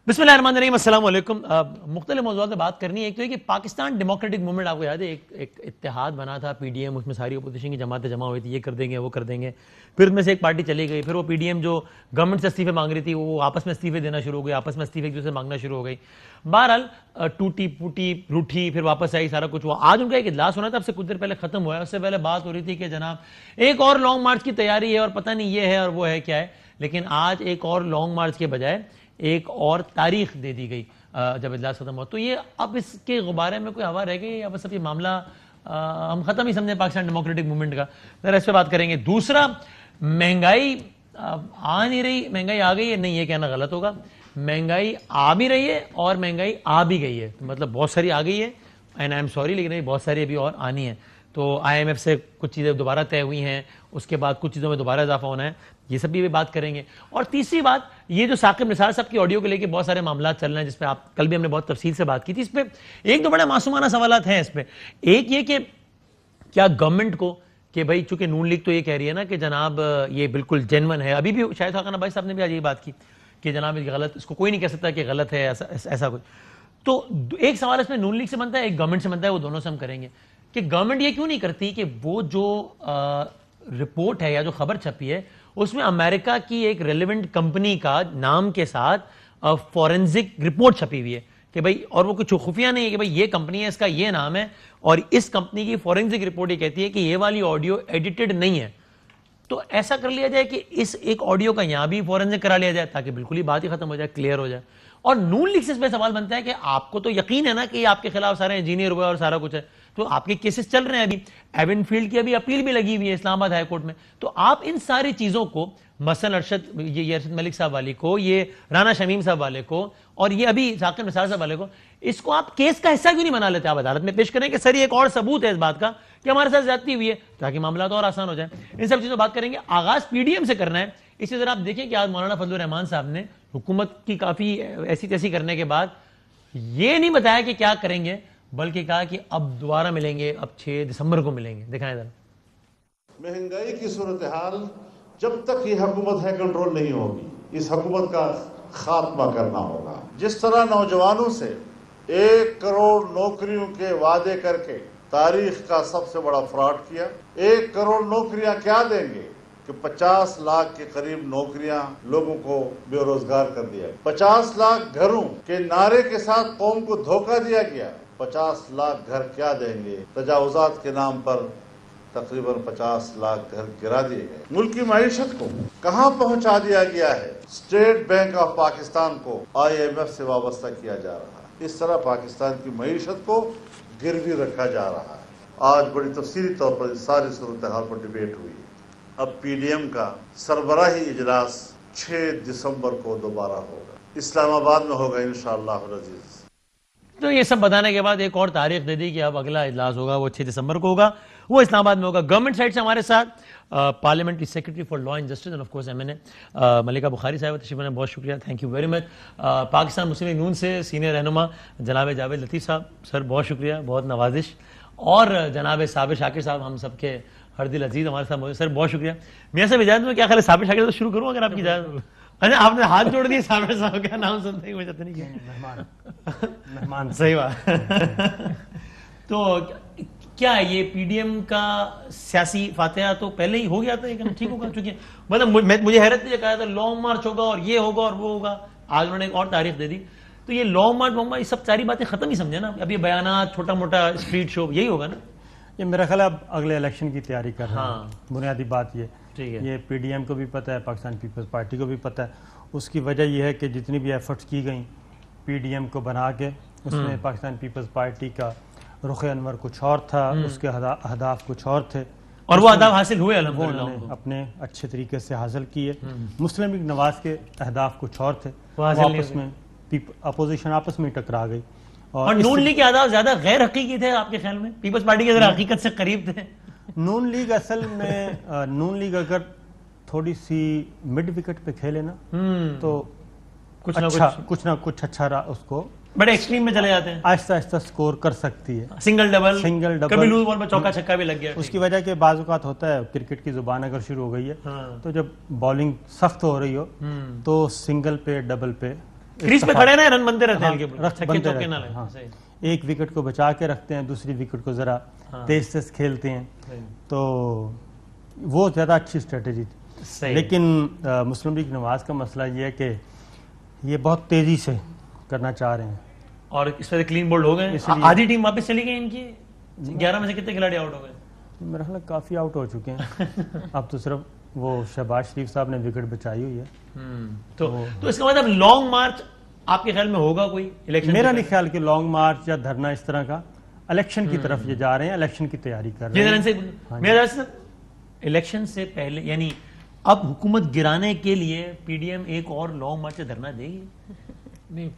بسم اللہ الرحمن الرحیم، السلام علیکم۔ مختلف موضوعات پہ بات کرنی ہے۔ ایک تو یہ کہ پاکستان ڈیموکریٹک موومنٹ، آپ کو یاد ہے ایک اتحاد بنا تھا پی ڈی ایم، اس میں ساری اپوزیشن کی جماعتیں جمع ہوئی تھی، یہ کر دیں گے وہ کر دیں گے، پھر ان میں سے ایک پارٹی چلی گئی، پھر وہ پی ڈی ایم جو گورنمنٹ سے استعفے مانگ رہی تھی وہ آپس میں استعفے دینا شروع ہو گئی، آپس میں استعفے ایک دوسرے سے مانگنا شروع ہو گئی۔ بہرحال ٹوٹی پوٹی روٹھی، پھر واپس آئی، سارا کچھ ہوا۔ آج ان کا ایک اجلاس ہونا تھا، اب سے کچھ دیر پہلے ختم ہوا ہے۔ اس سے پہلے بات ہو رہی تھی کہ جناب ایک اور لانگ مارچ کی تیاری ہے اور پتہ نہیں یہ ہے اور وہ ہے کیا ہے، لیکن آج ایک اور لانگ مارچ کے بجائے ایک اور تاریخ دے دی گئی جب اجلاس ختم ہوا۔ تو یہ اب اس کے غبارے میں کوئی ہوا رہ گئی یا بس اب یہ معاملہ ہم ختم ہی سمجھیں پاکستان ڈیموکریٹک موومنٹ کا؟ ذرا اس پہ بات کریں گے۔ دوسرا، مہنگائی آ نہیں رہی، مہنگائی آ گئی ہے، نہیں یہ کہنا غلط ہوگا، مہنگائی آ بھی رہی ہے اور مہنگائی آ بھی گئی ہے، مطلب بہت ساری آ گئی ہے اینڈ آئی ایم سوری، لیکن بہت ساری ابھی اور آنی ہے۔ تو آئی ایم ایف سے کچھ چیزیں دوبارہ طے ہوئی ہیں، اس کے بعد کچھ چیزوں میں دوبارہ اضافہ ہونا ہے، یہ سب بھی بات کریں گے۔ اور تیسری بات، یہ جو ثاقب نثار صاحب کی آڈیو کو لے کے بہت سارے معاملات چل رہے ہیں، جس پہ آپ کل بھی ہم نے بہت تفصیل سے بات کی تھی، اس پہ ایک تو بڑے معصومانہ سوالات ہیں اس پہ۔ ایک یہ کہ کیا گورنمنٹ کو، کہ بھائی چونکہ نون لیگ تو یہ کہہ رہی ہے نا کہ جناب یہ بالکل جینون ہے، ابھی بھی شاہد خاقان عباسی صاحب نے بھی آج یہ بات کی کہ جناب یہ غلط، اس کو کوئی نہیں کہہ سکتا کہ غلط ہے ایسا کچھ۔ تو ایک سوال اس میں نون لیگ سے بنتا ہے، ایک گورنمنٹ سے بنتا ہے، وہ دونوں سے ہم کریں گے کہ گورنمنٹ یہ کیوں نہیں کرتی کہ وہ جو رپورٹ ہے یا جو خبر چھپی ہے اس میں امریکہ کی ایک ریلیونٹ کمپنی کا نام کے ساتھ فورنزک رپورٹ چھپی ہوئی ہے کہ بھائی، اور وہ کچھ خفیہ نہیں ہے کہ بھائی یہ کمپنی ہے، اس کا یہ نام ہے اور اس کمپنی کی فورنزک رپورٹ یہ کہتی ہے کہ یہ والی آڈیو ایڈیٹڈ نہیں ہے، تو ایسا کر لیا جائے کہ اس ایک آڈیو کا یہاں بھی فورنزک کرا لیا جائے تاکہ بالکل ہی بات ہی ختم ہو جائے، کلیئر ہو جائے۔ اور نون لیگ سے اس پہ سوال بنتا ہے کہ آپ کو تو یقین ہے نا کہ آپ کے خلاف سارے انجینئر ہوئے اور سارا کچھ ہے، تو آپ کے کیسز چل رہے ہیں، ابھی ایون فیلڈ کی ابھی اپیل بھی لگی ہوئی ہے اسلام آباد ہائی کورٹ میں، تو آپ ان ساری چیزوں کو مثلا ارشد ملک صاحب والے کو، یہ رانا شمیم صاحب والے کو، اور یہ ابھی ثاقب نثار صاحب والے کو، اس کو آپ کیس کا حصہ کیوں نہیں بنا لیتے؟ آپ عدالت میں پیش کریں کہ سر یہ ایک اور ثبوت ہے اس بات کا کہ ہمارے ساتھ زیادتی ہوئی ہے، تاکہ معاملات اور آسان ہو جائیں۔ ان سب چیزوں بات کریں گے۔ آغاز پی ڈی ایم سے کرنا ہے۔ اسی طرح آپ دیکھیں کہ آج مولانا فضل الرحمان صاحب نے حکومت کی کافی ایسی تیسی کرنے کے بعد یہ نہیں بتایا کہ کیا کریں گے، بلکہ کہا کہ اب دوبارہ ملیں گے، اب 6 دسمبر کو ملیں گے۔ دکھائیں ذرا۔ مہنگائی کی صورتحال جب تک یہ حکومت ہے کنٹرول نہیں ہوگی، اس حکومت کا خاتمہ کرنا ہوگا۔ جس طرح نوجوانوں سے 1 کروڑ نوکریوں کے وعدے کر کے تاریخ کا سب سے بڑا فراڈ کیا، 1 کروڑ نوکریاں کیا دیں گے کہ 50 لاکھ کے قریب نوکریاں لوگوں کو بے روزگار کر دیا، 50 لاکھ گھروں کے نعرے کے ساتھ قوم کو دھوکہ دیا گیا۔ 50 لاکھ گھر کیا دیں گے؟ تجاوزات کے نام پر تقریباً 50 لاکھ گھر گرا دیے گئے۔ ملک کی معیشت کو کہاں پہنچا دیا گیا ہے؟ اسٹیٹ بینک آف پاکستان کو آئی ایم ایف سے وابستہ کیا جا رہا ہے۔ اس طرح پاکستان کی معیشت کو گروی رکھا جا رہا ہے۔ آج بڑی تفصیلی طور پر اس ساری صورتحال پر ڈیبیٹ ہوئی۔ اب پی ڈی ایم کا سربراہی اجلاس 6 دسمبر کو دوبارہ ہوگا، اسلام آباد میں ہوگا انشاءاللہ العزیز۔ تو یہ سب بتانے کے بعد ایک اور تاریخ دے دی کہ اب اگلا اجلاس ہوگا وہ 6 دسمبر کو ہوگا، وہ اسلام آباد میں ہوگا۔ گورنمنٹ سائڈ سے ہمارے ساتھ parliamentary secretary for law and justice and of course M N A Maleeka Bukhari صاحب تشریف لائے، بہت شکریہ، thank you very much. Pakistan Muslim League نون سے سینئر رہنما جناب جاوید لطیف صاحب، سر بہت شکریہ، بہت نوازش۔ اور جناب صابر شاکر صاحب، ہم سب کے ہر دل عزیز، ہمارے ساتھ موجود، سر بہت شکریہ۔ میاں صاحب اجازت میں کیا خیال ہے صابر شاکر تو شروع کروں اگر آپ کی اجازت؟ اچھا آپ نے ہاتھ جوڑ دیے، صابر صاحب کا نام سنتے ہی مجھے نہیں کیا مہمان، صحیح بات۔ تو کیا یہ پی ڈی ایم کا سیاسی فاتحہ تو پہلے ہی ہو گیا تھا، لیکن ٹھیک ہوگا؟ چونکہ مطلب مجھے حیرت نہیں، کہا تھا لانگ مارچ ہوگا اور یہ ہوگا اور وہ ہوگا، آج انہوں نے ایک اور تاریخ دے دی، تو یہ لانگ مارچ یہ سب ساری باتیں ختم ہی سمجھے نا؟ اب یہ بیانات، چھوٹا موٹا اسٹریٹ شو، یہی ہوگا نا؟ یہ میرا خیال اب اگلے الیکشن کی تیاری کر رہے ہیں۔ بنیادی بات یہ پی ڈی ایم کو بھی پتہ ہے، پاکستان پیپلز پارٹی کو بھی پتہ ہے۔ اس کی وجہ یہ ہے کہ جتنی بھی ایفرٹس کی گئیں پی ڈی ایم کو بنا کے، اس میں پاکستان پیپلز پارٹی کا رخ انور کچھ اور تھا، اس کے اہداف کچھ اور تھے، اور وہ اہداف حاصل ہوئے الحمدللہ، انہوں نے اپنے اچھے طریقے سے حاصل کیے۔ مسلم لیگ نواز کے اہداف کچھ اور تھے، آپس میں اپوزیشن آپس میں ٹکرا گئی۔ اور نون لیگ کے اہداف زیادہ غیر حقیقی تھے آپ کے خیال میں؟ پیپلز پارٹی کے ذرا حقیقت سے قریب تھے؟ نون لیگ اصل میں نون لیگ اگر تھوڑی سی مڈ وکٹ پہ کھیلے نا تو کچھ نہ کچھ اچھا اس کو بڑے ایکسٹریم میں چلے جاتے ہیں، آہستہ آہستہ سکور کر سکتی ہے، سنگل ڈبل، کبھی لوز بال میں چوکا چھکا بھی لگ گیا۔ اس کی وجہ کہ بعض اوقات ہوتا ہے کرکٹ کی زبان اگر شروع ہو گئی ہے تو جب بالنگ سخت ہو رہی ہو تو سنگل پہ ڈبل پہ کریز پہ کھڑے نا رن بنتے رہتے ہیں ایک وکٹ کو بچا کے رکھتے ہیں, دوسری وکٹ کو ذرا تیز تیز کھیلتے ہیں, تو وہ زیادہ اچھی اسٹریٹجی تھی. لیکن مسلم لیگ نواز کا مسئلہ یہ ہے کہ یہ بہت تیزی سے کرنا چاہ رہے ہیں, اور اس وجہ کلین بولڈ ہو گئے. آدھی ٹیم واپس چلی گئی ان کی, 11 میں سے کتنے کھلاڑی آؤٹ ہو گئے؟ میرا خیال کافی آؤٹ ہو چکے ہیں. اب تو صرف وہ شہباز شریف صاحب نے وکٹ بچائی ہوئی ہے. تو اس کا مطلب لانگ مارچ آپ کے خیال میں ہوگا کوئی الیکشن؟ میرا نہیں خیال کہ لانگ مارچ یا دھرنا اس طرح کا, الیکشن کی طرف یہ جا رہے ہیں, الیکشن کی تیاری کر رہے ہیں. میرا الیکشن سے پہلے یعنی اب حکومت گرانے کے لیے پی ڈی ایم ایک اور لانگ مارچ دھرنا دے گی؟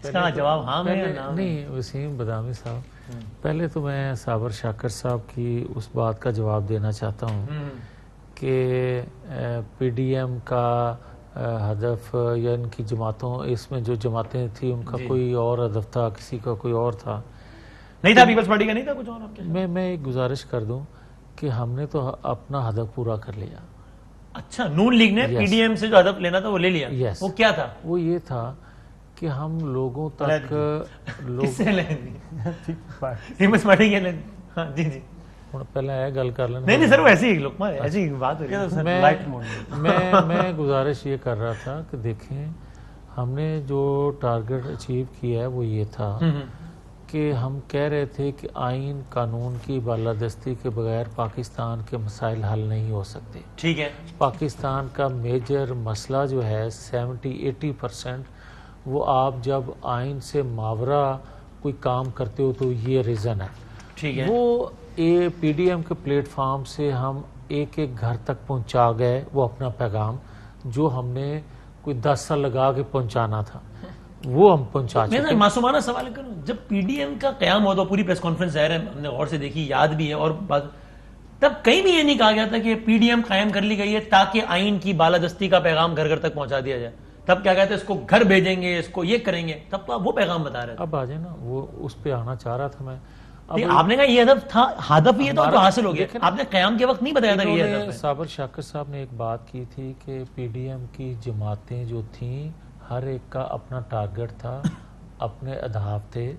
اس کا جواب ہاں ہے یا نہ؟ نہیں وسیم بدامی صاحب, پہلے تو میں صابر شاکر صاحب کی اس بات کا جواب دینا چاہتا ہوں کہ پی ڈی ایم کا ہدف یا ان کی جماعتوں, اس میں جو جماعتیں تھیں ان کا کوئی اور ہدف تھا, کسی کا کوئی اور تھا, نہیں تھا پیپلز پارٹی کا نہیں تھا کچھ اور؟ میں ایک گزارش کر دوں کہ ہم نے تو اپنا ہدف پورا کر لیا. اچھا, نون لیگ نے پی ڈی ایم سے جو ہدف لینا تھا وہ لے لیا. وہ کیا تھا؟ وہ یہ تھا کہ ہم لوگوں تک کس سے لیں گے؟ پیپلز پارٹی کے لیں گے. جی جی پہلے ہے گل کر لینا. نہیں سر وہ ایسی ایسی بات ہو رہی ہے. میں گزارش یہ کر رہا تھا کہ دیکھیں ہم نے جو ٹارگٹ اچیو کیا ہے وہ یہ تھا کہ ہم کہہ رہے تھے کہ آئین قانون کی بالادستی کے بغیر پاکستان کے مسائل حل نہیں ہو سکتے. ٹھیک ہے. پاکستان کا میجر مسئلہ جو ہے 70-80% وہ آپ جب آئین سے ماورا کوئی کام کرتے ہو تو یہ ریزن ہے. ٹھیک ہے. وہ پی ڈی ایم کے پلیٹ فارم سے ہم ایک ایک گھر تک پہنچا گئے وہ اپنا پیغام جو ہم نے کوئی 10 سال لگا کے پہنچانا تھا وہ ہم پہنچا چکے. میں معصومانہ سوال کروں, جب پی ڈی ایم کا قیام ہوا تو پوری پریس کانفرنس ظاہر ہے ہم نے غور سے دیکھی, یاد بھی ہے, اور تب کہیں بھی یہ نہیں کہا گیا تھا کہ پی ڈی ایم قائم کر لی گئی ہے تاکہ آئین کی بالادستی کا پیغام گھر گھر تک پہنچا دیا جائے. تب کیا کہتے ہیں اس کو گھر بھیجیں گے, اس کو یہ کریں گے, تب تو وہ پیغام بتا رہے تھے. اب آ جائے نا, وہ اس پہ آنا چاہ رہا تھا میں. آپ نے کہا یہ ہدف تھا, ہدف یہ تو حاصل ہو گیا, آپ نے قیام کے وقت نہیں بتایا تھا کہ یہ ہدف ہے. صابر شاکر صاحب نے ایک بات کی تھی کہ پی ڈی ایم کی جماعتیں جو تھیں ہر ایک کا اپنا ٹارگٹ تھا, اپنے اہداف تھے.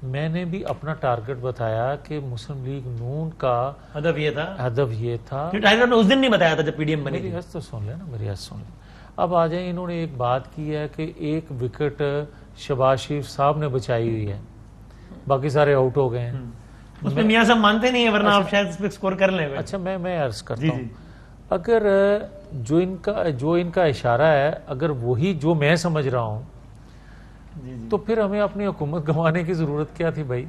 میں نے بھی اپنا ٹارگٹ بتایا کہ مسلم لیگ نون کا ہدف یہ تھا. ٹارگٹ اس دن نہیں بتایا تھا جب پی ڈی ایم بنی. میری حد تو سن لیں نا, میری حد سن لیں. اب آ جائیں, انہوں نے ایک بات کی ہے کہ ایک وکٹ شہباز شریف صاحب نے بچائی ہوئی ہے, باقی سارے آؤٹ ہو گئے ہیں. اس میں میاں صاحب مانتے نہیں ہیں, ورنہ آپ شاید اس پہ سکور کر لیں. اچھا میں عرض کرتا ہوں, اگر جو ان کا اشارہ ہے اگر وہی جو میں سمجھ رہا ہوں تو پھر ہمیں اپنی حکومت گنوانے کی ضرورت کیا تھی بھائی؟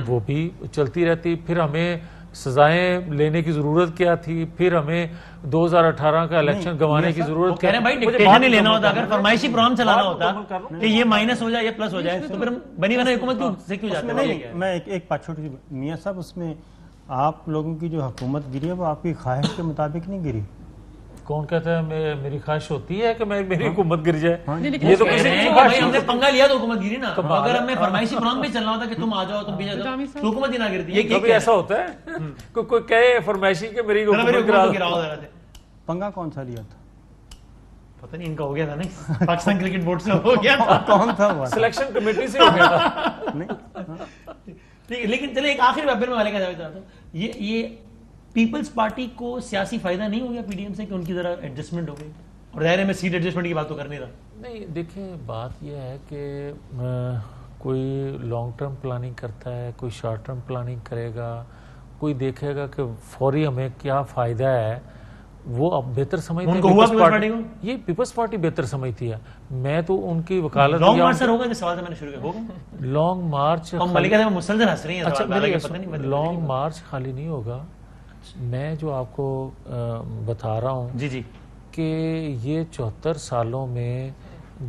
وہ بھی چلتی رہتی. پھر ہمیں سزائیں لینے کی ضرورت کیا تھی؟ پھر ہمیں 2018 کا الیکشن گنوانے کی ضرورت کیا تھی؟ بھائی ڈکٹیشن نہیں لینا ہوتا, اگر فرمائشی پروگرام چلانا ہوتا کہ یہ مائنس ہو جائے یہ پلس ہو جائے تو پھر بنی بنائی حکومت سے کیوں جاتے ہیں؟ میں ایک بات چھوٹی سی, میاں صاحب اس میں آپ لوگوں کی جو حکومت گری ہے وہ آپ کی خواہش کے مطابق نہیں گری. کون کہتا ہے میری خواہش ہوتی ہے کہ میری حکومت گر جائے؟ یہ تو ہم نے پنگا لیا تو حکومت گری نا. اگر ہمیں فرمائشی پروگرام پہ چلنا ہوتا کہ تم آ جاؤ تم بھی جاؤ تو حکومت ہی نہ گرتی. یہ کبھی ایسا ہوتا ہے کوئی کہے فرمائشی کہ میری حکومت گراؤ؟ پنگا کون سا لیا تھا؟ پتہ نہیں, ان کا ہو گیا تھا نہیں, پاکستان کرکٹ بورڈ سے ہو گیا تھا. کون تھا وہ؟ سلیکشن کمیٹی سے ہو گیا تھا. لیکن چلے ایک آخری بات میں والے کا جواب چاہتا ہوں, یہ پیپلز پارٹی کو سیاسی فائدہ نہیں ہو گیا پی ڈی ایم سے کہ ان کی ذرا ایڈجسٹمنٹ ہو گئی؟ اور ظاہر ہے میں سیٹ ایڈجسٹمنٹ کی بات تو کرنے تھا. نہیں دیکھیں, بات یہ ہے کہ کوئی لانگ ٹرم پلاننگ کرتا ہے, کوئی شارٹ ٹرم پلاننگ کرے گا, کوئی دیکھے گا کہ فوری ہمیں کیا فائدہ ہے, وہ اب بہتر سمجھتے ہیں. یہ پیپلز پارٹی بہتر سمجھتی ہے. میں تو ان کی وکالت لانگ مارچ سر ہوگا, جس سوال سے میں نے شروع کیا ہوگا لانگ مارچ. ملکہ صاحب مسلسل ہنس رہی ہیں. اچھا لانگ مارچ خالی نہیں ہوگا. میں جو آپ کو بتا رہا ہوں جی کہ یہ 74 سالوں میں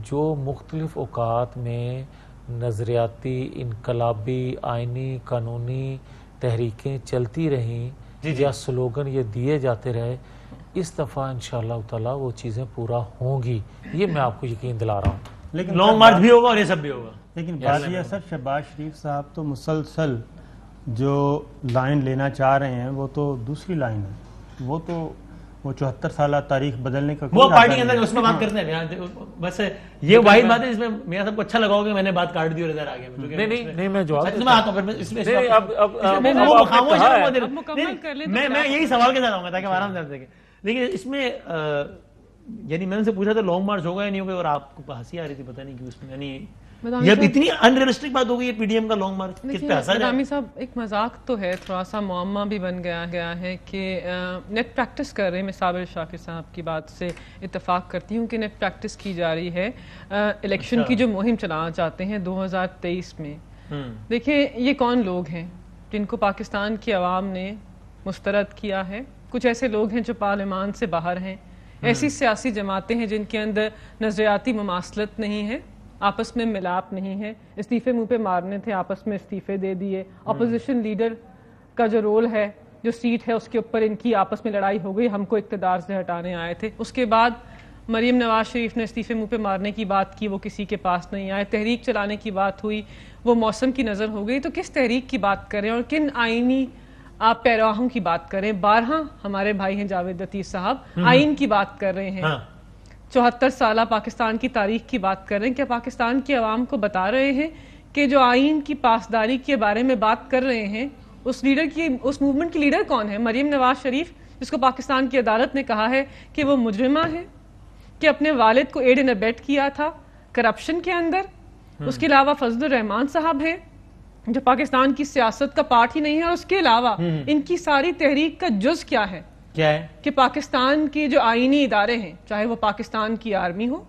جو مختلف اوقات میں نظریاتی, انقلابی, آئینی, قانونی تحریکیں چلتی رہیں یا سلوگن یہ دیے جاتے رہے, اس دفعہ انشاءاللہ تعالی وہ چیزیں پورا ہوں گی, یہ میں آپ کو یقین دلا رہا ہوں. لیکن لانگ مارچ بھی ہوگا اور یہ سب بھی ہوگا. لیکن بات یہ ہے سر, شہباز شریف صاحب تو مسلسل جو لائن لینا چاہ رہے ہیں وہ تو دوسری لائن ہے. وہ تو وہ 74 سالہ تاریخ بدلنے کا وہ پارٹی کے اندر اس میں بات کرتے ہیں. بس یہ واحد بات ہے جس میں میرا سب کو اچھا لگا ہوگا کہ میں نے بات کاٹ دی اور ادھر آ گیا. نہیں میں جواب میں یہی سوال کے ساتھ آؤں گا تاکہ آرام سے دیکھیں. لیکن اس میں یعنی میں نے سے پوچھا تھا لانگ مارچ ہوگا یا نہیں ہوگا, اور آپ کو ہنسی آ رہی تھی, پتہ نہیں کیوں اس میں, یعنی یہ اتنی ان ریئلسٹک بات ہو گئی ہے پی ڈی ایم کا لانگ مارچ, کس پہ ہنسا جائے؟ صاحب ایک مذاق تو ہے, تھوڑا سا معمہ بھی بن گیا ہے کہ نیٹ پریکٹس کر رہے ہیں. میں صابر شاکر صاحب کی بات سے اتفاق کرتی ہوں کہ نیٹ پریکٹس کی جا رہی ہے الیکشن کی جو مہم چلانا چاہتے ہیں 2023 میں. دیکھیں یہ کون لوگ ہیں جن کو پاکستان کی عوام نے مسترد کیا ہے. کچھ ایسے لوگ ہیں جو پارلیمان سے باہر ہیں, ایسی سیاسی جماعتیں ہیں جن کے اندر نظریاتی مماثلت نہیں ہے, آپس میں ملاپ نہیں ہے, استعفے منہ پہ مارنے تھے آپس میں استعفے دے دیے. اپوزیشن لیڈر کا جو رول ہے, جو سیٹ ہے, اس کے اوپر ان کی آپس میں لڑائی ہو گئی, ہم کو اقتدار سے ہٹانے آئے تھے. اس کے بعد مریم نواز شریف نے استعفے منہ پہ مارنے کی بات کی, وہ کسی کے پاس نہیں آئے. تحریک چلانے کی بات ہوئی, وہ موسم کی نظر ہو گئی. تو کس تحریک کی بات کریں اور کن آئینی آپ پیروہوں کی بات کریں؟ 12 ہمارے بھائی ہیں جاوید لطیف صاحب آئین کی بات کر رہے ہیں, 74 سالہ پاکستان کی تاریخ کی بات کر رہے ہیں. کیا پاکستان کی عوام کو بتا رہے ہیں کہ جو آئین کی پاسداری کے بارے میں بات کر رہے ہیں اس موومنٹ کی لیڈر کون ہے؟ مریم نواز شریف, جس کو پاکستان کی عدالت نے کہا ہے کہ وہ مجرمہ ہے, کہ اپنے والد کو ایڈ اینڈ ابیٹ کیا تھا کرپشن کے اندر. اس کے علاوہ فضل الرحمان صاحب ہیں جو پاکستان کی سیاست کا پارٹ ہی نہیں ہے. اور اس کے علاوہ ان کی ساری تحریک کا جز کیا ہے کہ پاکستان کے جو آئینی ادارے ہیں, چاہے وہ پاکستان کی آرمی ہو,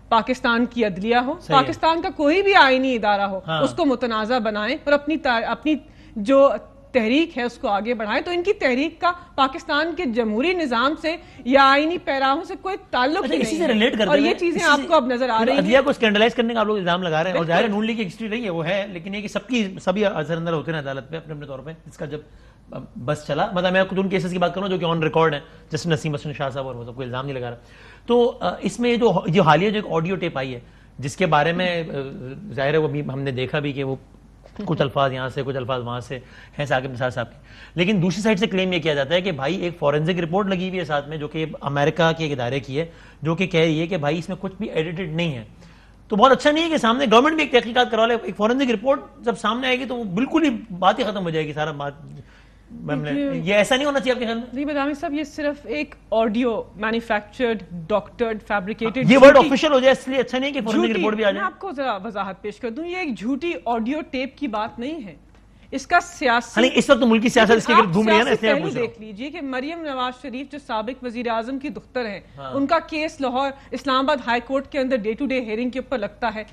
پاکستان کی عدلیہ ہو, پاکستان کا کوئی بھی آئینی ادارہ ہو, اس کو متنازع بنائیں اور اپنی جو تحریک ہے اس کو آگے بڑھائیں. تو ان کی تحریک کا پاکستان کے جمہوری نظام سے یا آئینی پیراہوں سے کوئی تعلق ہی نہیں ہے. اور یہ چیزیں آپ کو اب نظر آ رہی ہیں. عدلیہ کو اسکینڈلائز کرنے کا آپ لوگ الزام لگا رہے ہیں, اور ظاہر نون لیگ کی ہسٹری نہیں ہے وہ ہے, لیکن یہ کہ سبھی اثر اندر ہوتے ہیں عدالت پہ اپنے طور پہ. اس کا جب بس چلا, مطلب میں ان کیسز کی بات کروں جو کہ آن ریکارڈ ہیں, جیسے نسیم حسن شاہ صاحب, اور وہ سب کوئی الزام نہیں لگا رہا. تو اس میں جو حالیہ جو ایک آڈیو ٹیپ آئی ہے جس کے بارے میں ظاہر ہے وہ بھی ہم نے دیکھا بھی کہ وہ کچھ الفاظ یہاں سے کچھ الفاظ وہاں سے ہیں ثاقب نثار صاحب کے. لیکن دوسری سائڈ سے کلیم یہ کیا جاتا ہے کہ بھائی ایک فورینزک رپورٹ لگی ہوئی ہے ساتھ میں, جو کہ امریکہ کے ایک ادارے کی ہے, جو کہ کہہ رہی ہے کہ بھائی اس میں کچھ بھی ایڈیٹڈ نہیں ہے. تو بہت اچھا نہیں ہے کہ سامنے گورنمنٹ بھی ایک تحقیقات کروا لے. ایک فورینزک رپورٹ جب سامنے آئے گی تو وہ بالکل ہی بات ہی ختم ہو جائے گی سارا بات. یہ ایسا نہیں ہونا چاہیے آپ کے خیال میں؟ نہیں بدامی صاحب, یہ صرف ایک آڈیو مینوفیکچرڈ, ڈاکٹرڈ, فیبریکیٹڈ, یہ ورڈ آفیشیل ہو جائے, اس لیے اچھا نہیں کہ فورینزک رپورٹ بھی آ جائے. میں آپ کو ذرا وضاحت پیش کر دوں, یہ ایک جھوٹی آڈیو ٹیپ کی بات نہیں ہے. اس کا سیاسی اس وقت ملکی سیاست اس کے گرد گھوم رہی ہے نا, اس لیے دیکھ لیجئے کہ مریم نواز شریف جو سابق وزیر اعظم کی دختر ہیں, ان کا کیس لاہور اسلام آباد ہائی کورٹ کے another day to day hearing کے اوپر لگتا ہے.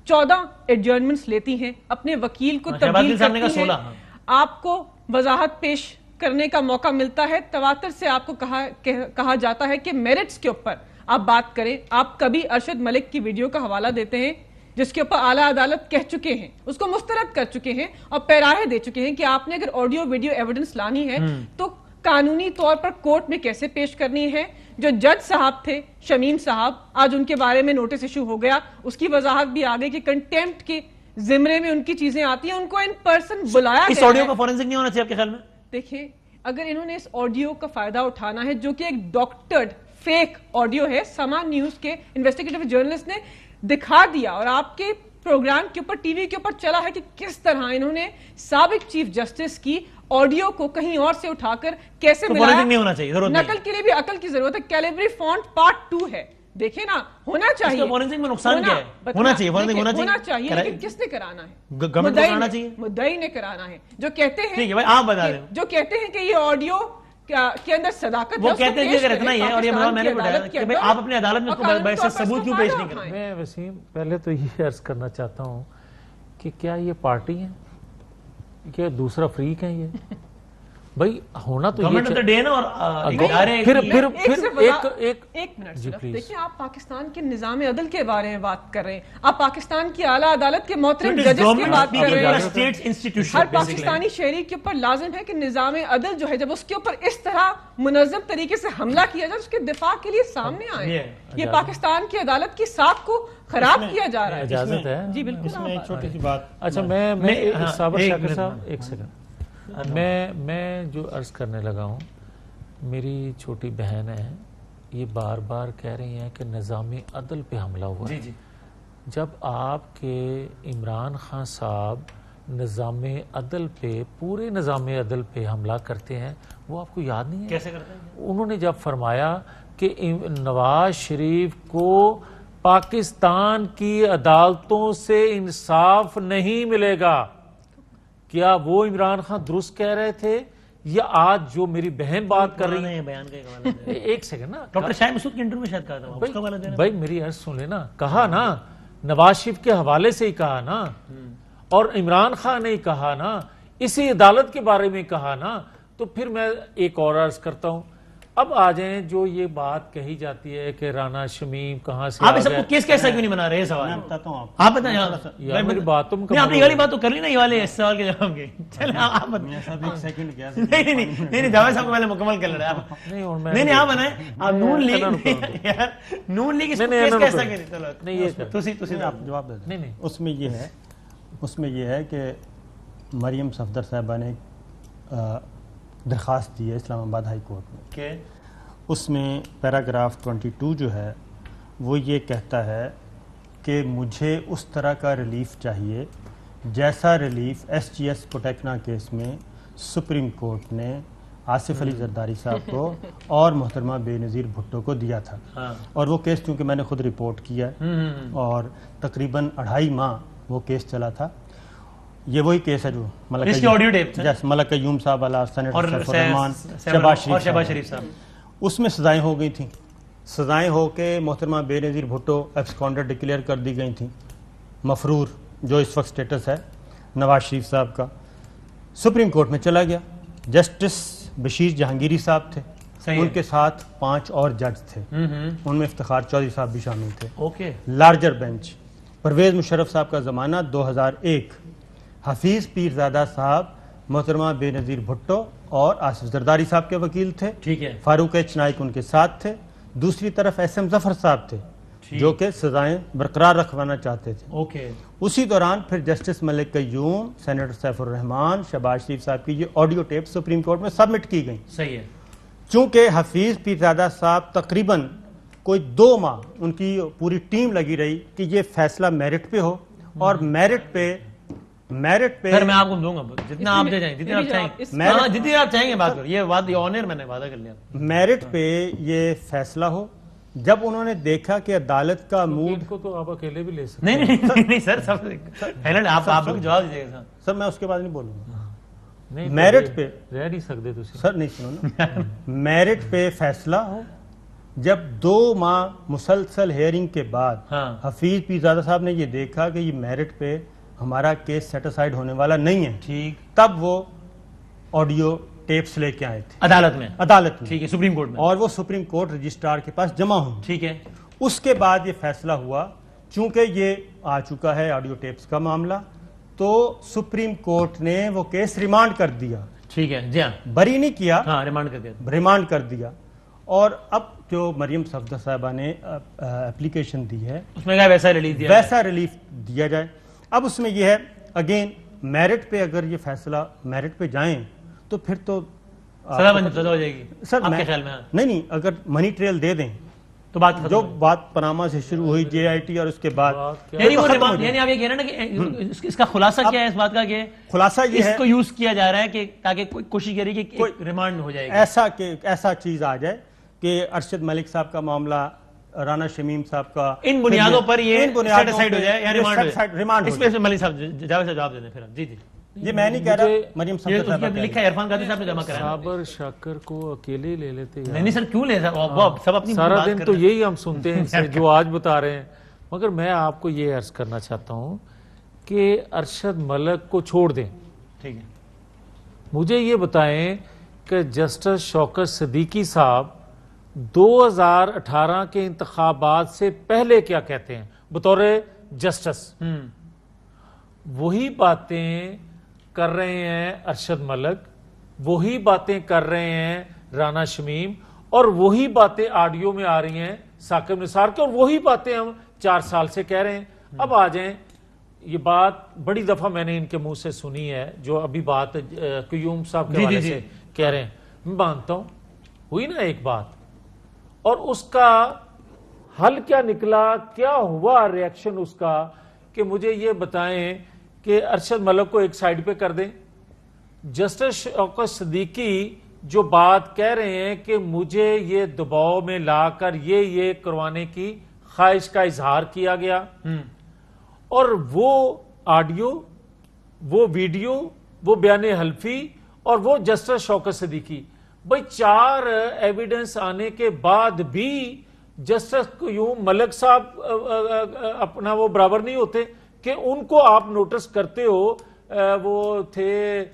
14 ایڈجرنمنٹس لیتی ہیں, اپنے وکیل کو تبدیل کرتی ہیں, آپ کو وضاحت پیش کرنے کا موقع ملتا ہے. تواتر سے آپ کو کہا جاتا ہے کہ میرٹس کے اوپر آپ بات کریں. آپ کبھی ارشد ملک کی ویڈیو کا حوالہ دیتے ہیں جس کے اوپر اعلیٰ عدالت کہہ چکے ہیں, اس کو مسترد کر چکے ہیں اور پیراہے دے چکے ہیں کہ آپ نے اگر آڈیو ویڈیو ایویڈنس لانی ہے تو قانونی طور پر کورٹ میں کیسے پیش کرنی ہے. جو جج صاحب تھے شمیم صاحب, آج ان کے بارے میں نوٹس ایشو ہو گیا, اس کی وضاحت بھی آ گئی کہ کنٹیمپٹ کے زمرے میں ان کی چیزیں آتی ہیں, ان کو ان پرسن بلایا گیا ہے. اس آڈیو کا فورینزک نہیں ہونا چاہیے آپ کے خیال میں؟ دیکھیں, اگر انہوں نے اس آڈیو کا فائدہ اٹھانا ہے جو کہ ایک ڈاکٹرڈ فیک آڈیو ہے, سما نیوز کے انویسٹیگیٹو جرنلسٹ نے دکھا دیا اور آپ کے پروگرام کے اوپر ٹی وی کے اوپر چلا ہے کہ کس طرح انہوں نے سابق چیف جسٹس کی آڈیو کو کہیں اور سے اٹھا کر کیسے ملایا. نہیں ہونا چاہیے, نقل کے لیے بھی عقل کی ضرورت ہے. کیلیبری فونٹ پارٹ 2 ہے, دیکھیں نا, ہونا چاہیے. فورینزک میں نقصان کیا ہے؟ ہونا چاہیے, فورینزک ہونا چاہیے, لیکن کس نے کرانا ہے؟ گورنمنٹ کو کرانا چاہیے, مدعی نے کرانا ہے. جو کہتے ہیں ٹھیک ہے بھائی, آپ بتا دیں, جو کہتے ہیں کہ یہ آڈیو کے اندر صداقت, وہ کہتے ہیں کہ اگر اتنا ہی ہے, اور یہ میں نے بتایا کہ بھئی آپ اپنے عدالت میں اس کو بحث ثبوت کیوں پیش نہیں کرتے؟ میں وسیم پہلے تو یہ عرض کرنا چاہتا ہوں کہ کیا یہ پارٹی ہے, کیا دوسرا فریق ہے یہ؟ بھائی ہونا تو گورنمنٹ آف دا ڈے نا, اور پھر ایک منٹ صرف دیکھیں, آپ پاکستان کے نظام عدل کے بارے میں بات کر رہے ہیں, آپ پاکستان کی اعلیٰ عدالت کے محترم ججز کی بات کر رہے ہیں. ہر پاکستانی شہری کے اوپر لازم ہے کہ نظام عدل جو ہے جب اس کے اوپر اس طرح منظم طریقے سے حملہ کیا جائے اس کے دفاع کے لیے سامنے آئے. یہ پاکستان کی عدالت کی ساکھ کو خراب کیا جا رہا ہے. اجازت ہے جی بالکل. اس میں ایک چھوٹی سی بات, اچھا میں صابر شاکر صاحب ایک سیکنڈ, میں جو عرض کرنے لگا ہوں میری چھوٹی بہن ہے، یہ بار بار کہہ رہی ہیں کہ نظام عدل پہ حملہ ہوا ہے. جب آپ کے عمران خان صاحب نظام عدل پہ، پورے نظام عدل پہ حملہ کرتے ہیں، وہ آپ کو یاد نہیں ہے؟ کیسے کرتے ہیں؟ انہوں نے جب فرمایا کہ نواز شریف کو پاکستان کی عدالتوں سے انصاف نہیں ملے گا، کیا وہ عمران خان درست کہہ رہے تھے یا آج جو میری بہن بات کر رہی ہے؟ بیان کا حوالہ دے. ایک سیکنڈ نا، ڈاکٹر شاہد مسعود کے انٹرویو میں شاید کہا تھا، اس کا حوالہ دینا. بھائی میری عرض سن لینا، کہا نا نواز شریف کے حوالے سے ہی کہا نا، اور عمران خان نے ہی کہا نا، اسی عدالت کے بارے میں کہا نا. تو پھر میں ایک اور عرض کرتا ہوں، اب آ جائیں جو یہ بات کہی جاتی ہے کہ رانا شمیم کہاں سے آپ اس کو کیس کیسا کیوں نہیں بنا رہے؟ سوال بتاتا ہوں آپ بتائیں. یار میری بات تم نہیں، آپ نے یہ والی بات تو کر لی نا، یہ والے اس سوال کے جواب کے. چلیں آپ بتائیں. ایک سیکنڈ کیا نہیں جاوید صاحب کو پہلے مکمل کر لڑا. نہیں آپ بتائیں، آپ نون لیگ یار نون لیگ اس کو کیس کیسا کہتی؟ چلو نہیں یہ آپ جواب دے دیں. نہیں اس میں یہ ہے کہ مریم صفدر صاحبہ نے درخواست دی ہے اسلام آباد ہائی کورٹ میں کہ اس میں پیراگراف 22 جو ہے وہ یہ کہتا ہے کہ مجھے اس طرح کا ریلیف چاہیے جیسا relief S G S Cotecna case میں سپریم کورٹ نے آصف علی زرداری صاحب کو اور محترمہ بے نظیر بھٹو کو دیا تھا. اور وہ کیس چونکہ میں نے خود رپورٹ کیا ہے اور تقریباً 2.5 ماہ وہ کیس چلا تھا. یہ وہی کیس ہے جو ملک قیوم صاحب علیہ سینیٹر سیف الرحمان شہباز شریف صاحب، اس میں سزائیں ہو گئی تھیں. سزائیں ہو کے محترمہ بے نظیر بھٹو ایبسکانڈر ڈکلیئر کر دی گئی تھیں. مفرور جو اس وقت سٹیٹس ہے نواز شریف صاحب کا، سپریم کورٹ میں چلا گیا. جسٹس بشیر جہانگیری صاحب تھے، ان کے ساتھ 5 اور جج تھے، ان میں افتخار چودھری صاحب بھی شامل تھے. لارجر بینچ، پرویز مشرف صاحب کا زمانہ 2001، حفیظ پیرزادہ صاحب محترمہ بے نظیر بھٹو اور آصف زرداری صاحب کے وکیل تھے. ٹھیک ہے. فاروق ایچ نائک ان کے ساتھ تھے. دوسری طرف ایس ایم ظفر صاحب تھے جو کہ سزائیں برقرار رکھوانا چاہتے تھے. اسی دوران پھر جسٹس ملک قیوم، سینیٹر سیف الرحمان، شہباز شریف صاحب کی یہ آڈیو ٹیپ سپریم کورٹ میں سبمٹ کی گئیں. صحیح ہے. چونکہ حفیظ پیرزادہ صاحب تقریباً کوئی 2 ماہ ان کی پوری ٹیم لگی رہی کہ یہ فیصلہ میرٹ پہ ہو، اور میرٹ پہ سر میں آپ کو دوں گا جتنا آپ دے جائیں، جتنا آپ چاہیں، جتنی آپ چاہیں گے بات کرو. یہ آنر میں نے وعدہ کر لیا. میرٹ پہ یہ فیصلہ ہو. جب انہوں نے دیکھا کہ عدالت کا موڈ کو تو آپ اکیلے بھی لے سکتے. نہیں سر آپ لوگ جواب دیجیے گا سر. میں اس کے بعد نہیں بولوں گا. نہیں میرٹ پہ رہ نہیں سکتے سر. نہیں سنو نا، میرٹ پہ فیصلہ ہو. جب 2 ماہ مسلسل ہیئرنگ کے بعد حفیظ پیرزادہ صاحب نے یہ دیکھا کہ یہ میرٹ پہ ہمارا کیس سیٹسائیڈ ہونے والا نہیں ہے، ٹھیک، تب وہ آڈیو ٹیپس لے کے آئے تھے عدالت میں. ٹھیک ہے، سپریم کورٹ میں، اور وہ سپریم کورٹ رجسٹرار کے پاس جمع ہوئی. ٹھیک ہے. اس کے بعد یہ فیصلہ ہوا، چونکہ یہ آ چکا ہے آڈیو ٹیپس کا معاملہ، تو سپریم کورٹ نے وہ کیس ریمانڈ کر دیا. ٹھیک ہے. جی ہاں، بری نہیں کیا، ریمانڈ کر دیا. اور اب جو مریم صفدر صاحبہ نے اپلیکیشن دی ہے اس میں ویسا ریلیف دیا جائے. اب اس میں یہ ہے اگین میرٹ پہ اگر یہ فیصلہ میرٹ پہ جائیں تو پھر تو سزا ہو جائے گی سر. نہیں اگر منی ٹریل دے دیں تو جو بات پاناما سے شروع ہوئی جے آئی ٹی اور اس کے بعد یعنی آپ یہ کہہ رہے ہیں کہ اس کا خلاصہ کیا ہے اس بات کا کہ خلاصہ یہ ہے اس کو یوز کیا جا رہا ہے کہ تاکہ کوئی کوشش کری کہ ریمانڈ ہو جائے ایسا چیز آ جائے کہ ارشد ملک صاحب کا معاملہ، رانا شمیم صاحب کا، ان بنیادوں پر یہ سیٹسائیڈ ہو جائے یا ریمانڈ. اس پہ ملک صاحب جاوید صاحب جواب دے دیں پھر. جی یہ میں نہیں کہہ رہا، مریم صاحب نے لکھا ہے، عرفان قادری صاحب نے جمع کرایا. صابر شاکر کو اکیلے لے لیتے ہیں. نہیں سر کیوں لے سب اپنی سارا دن تو یہی ہم سنتے ہیں جو آج بتا رہے ہیں. مگر میں آپ کو یہ عرض کرنا چاہتا ہوں کہ ارشد ملک کو چھوڑ دیں. ٹھیک ہے. مجھے یہ بتائیں کہ جسٹس شوکت صدیقی صاحب 2018 کے انتخابات سے پہلے کیا کہتے ہیں بطور جسٹس؟ وہی باتیں کر رہے ہیں ارشد ملک، وہی باتیں کر رہے ہیں رانا شمیم، اور وہی باتیں آڈیو میں آ رہی ہیں ثاقب نثار کے، اور وہی باتیں ہم 4 سال سے کہہ رہے ہیں. اب آ جائیں، یہ بات بڑی دفعہ میں نے ان کے منہ سے سنی ہے جو ابھی بات قیوم صاحب کے حوالے سے کہہ رہے ہیں. میں مانتا ہوں ہوئی نا ایک بات, اور اس کا حل کیا نکلا, کیا ہوا ریاکشن اس کا, کہ مجھے یہ بتائیں کہ ارشد ملک کو ایک سائیڈ پہ کر دیں, جسٹس شوکت صدیقی جو بات کہہ رہے ہیں کہ مجھے یہ دباؤ میں لا کر یہ کروانے کی خواہش کا اظہار کیا گیا, اور وہ آڈیو, وہ ویڈیو, وہ بیان حلفی, اور وہ جسٹس شوکت صدیقی, بھئی 4 ایویڈنس آنے کے بعد بھی جسٹس قیوم ملک صاحب اپنا وہ برابر نہیں ہوتے کہ ان کو آپ نوٹس کرتے ہو. وہ تھے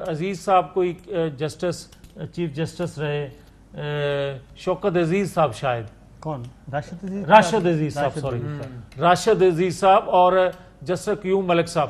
عزیز صاحب, کوئی جسٹس چیف جسٹس رہے, شوکت عزیز صاحب شاید, کون, راشد عزیز صاحب, سوری راشد عزیز صاحب اور جسٹس قیوم ملک صاحب,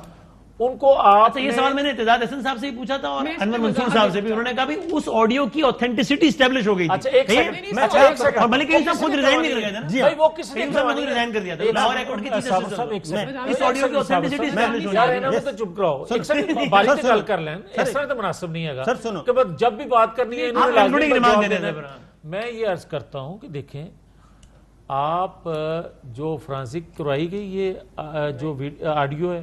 ان کو آپ یہ سوال میں نے اعتزاز حسن صاحب سے بھی پوچھا تھا اور انور منصور صاحب سے بھی, انہوں نے کہا بھی اس آڈیو کی اوتھینٹسٹی اسٹیبلش ہو گئی. اچھا ایک سیکنڈ, اور ملک صاحب خود ریزائن بھی کر گئے تھے نا, بھائی وہ کس نے ریزائن کر دیا تھا لاہور ہائی کورٹ کی چیف جسٹس, اس آڈیو کی اوتھینٹسٹی اسٹیبلش ہو یار انہوں نے تو چپ کراؤ, ایک سیکنڈ باری سے گل کر لیں, اس طرح تو مناسب نہیں ہے گا کہ بس جب بھی بات کرنی ہے انہوں نے لازمی جواب دینا ہے. میں یہ عرض کرتا ہوں کہ دیکھیں آپ جو فرانسک کروائی گئی یہ جو آڈیو ہے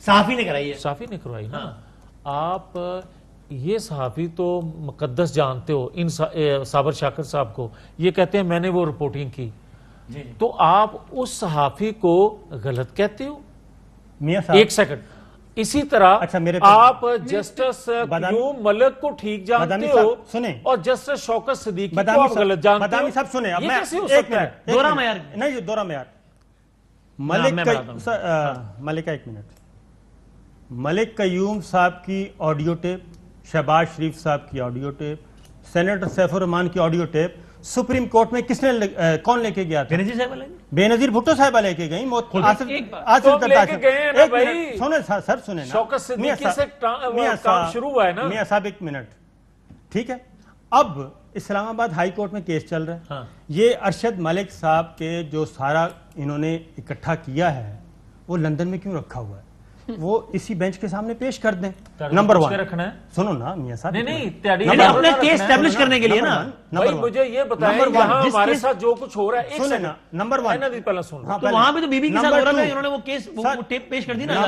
صحافی نے کرائی ہے, صحافی نے کروائی نا, آپ یہ صحافی تو مقدس جانتے ہو ان صابر شاکر صاحب کو, یہ کہتے ہیں میں نے وہ رپورٹنگ کی, تو آپ اس صحافی کو غلط کہتے ہو. ایک سیکنڈ, اسی طرح آپ جسٹس قیوم ملک کو ٹھیک جانتے ہو اور جسٹس شوکت صدیقی کو آپ غلط جانتے ہو. یہ کیسے ہو سکتا ہے؟ دورہ معیار نہیں, دورہ معیار. ملک ایک منٹ, ملک قیوم صاحب کی آڈیو ٹیپ, شہباز شریف صاحب کی آڈیو ٹیپ, سینیٹر سیف الرحمان کی آڈیو ٹیپ سپریم کورٹ میں کس نے کون لے کے گیا تھا؟ بے نظیر بھٹو صاحبہ لے کے گئیں. سر سنیں, شوکت صدیقی سے کام شروع ہوا ہے نا. میاں صاحب ایک منٹ, ٹھیک ہے. اب اسلام آباد ہائی کورٹ میں کیس چل رہا ہے, یہ ارشد ملک صاحب کے جو سارا انہوں نے اکٹھا کیا ہے وہ لندن میں کیوں رکھا ہوا ہے, وہ اسی بینچ کے سامنے پیش کر دیں. نمبر 1 رکھنا ہے, سنو نا میاں صاحب, نہیں اپنا کیس اسٹیبلش کرنے کے لیے نا. مجھے یہ بتائیں یہاں ہمارے ساتھ جو کچھ ہو رہا ہے, سنیں نا. نمبر 1 پہلا سن, تو وہاں پہ تو بی بی کے ساتھ ہو رہا تھا, انہوں نے وہ کیس ٹیپ پیش کر دی نا.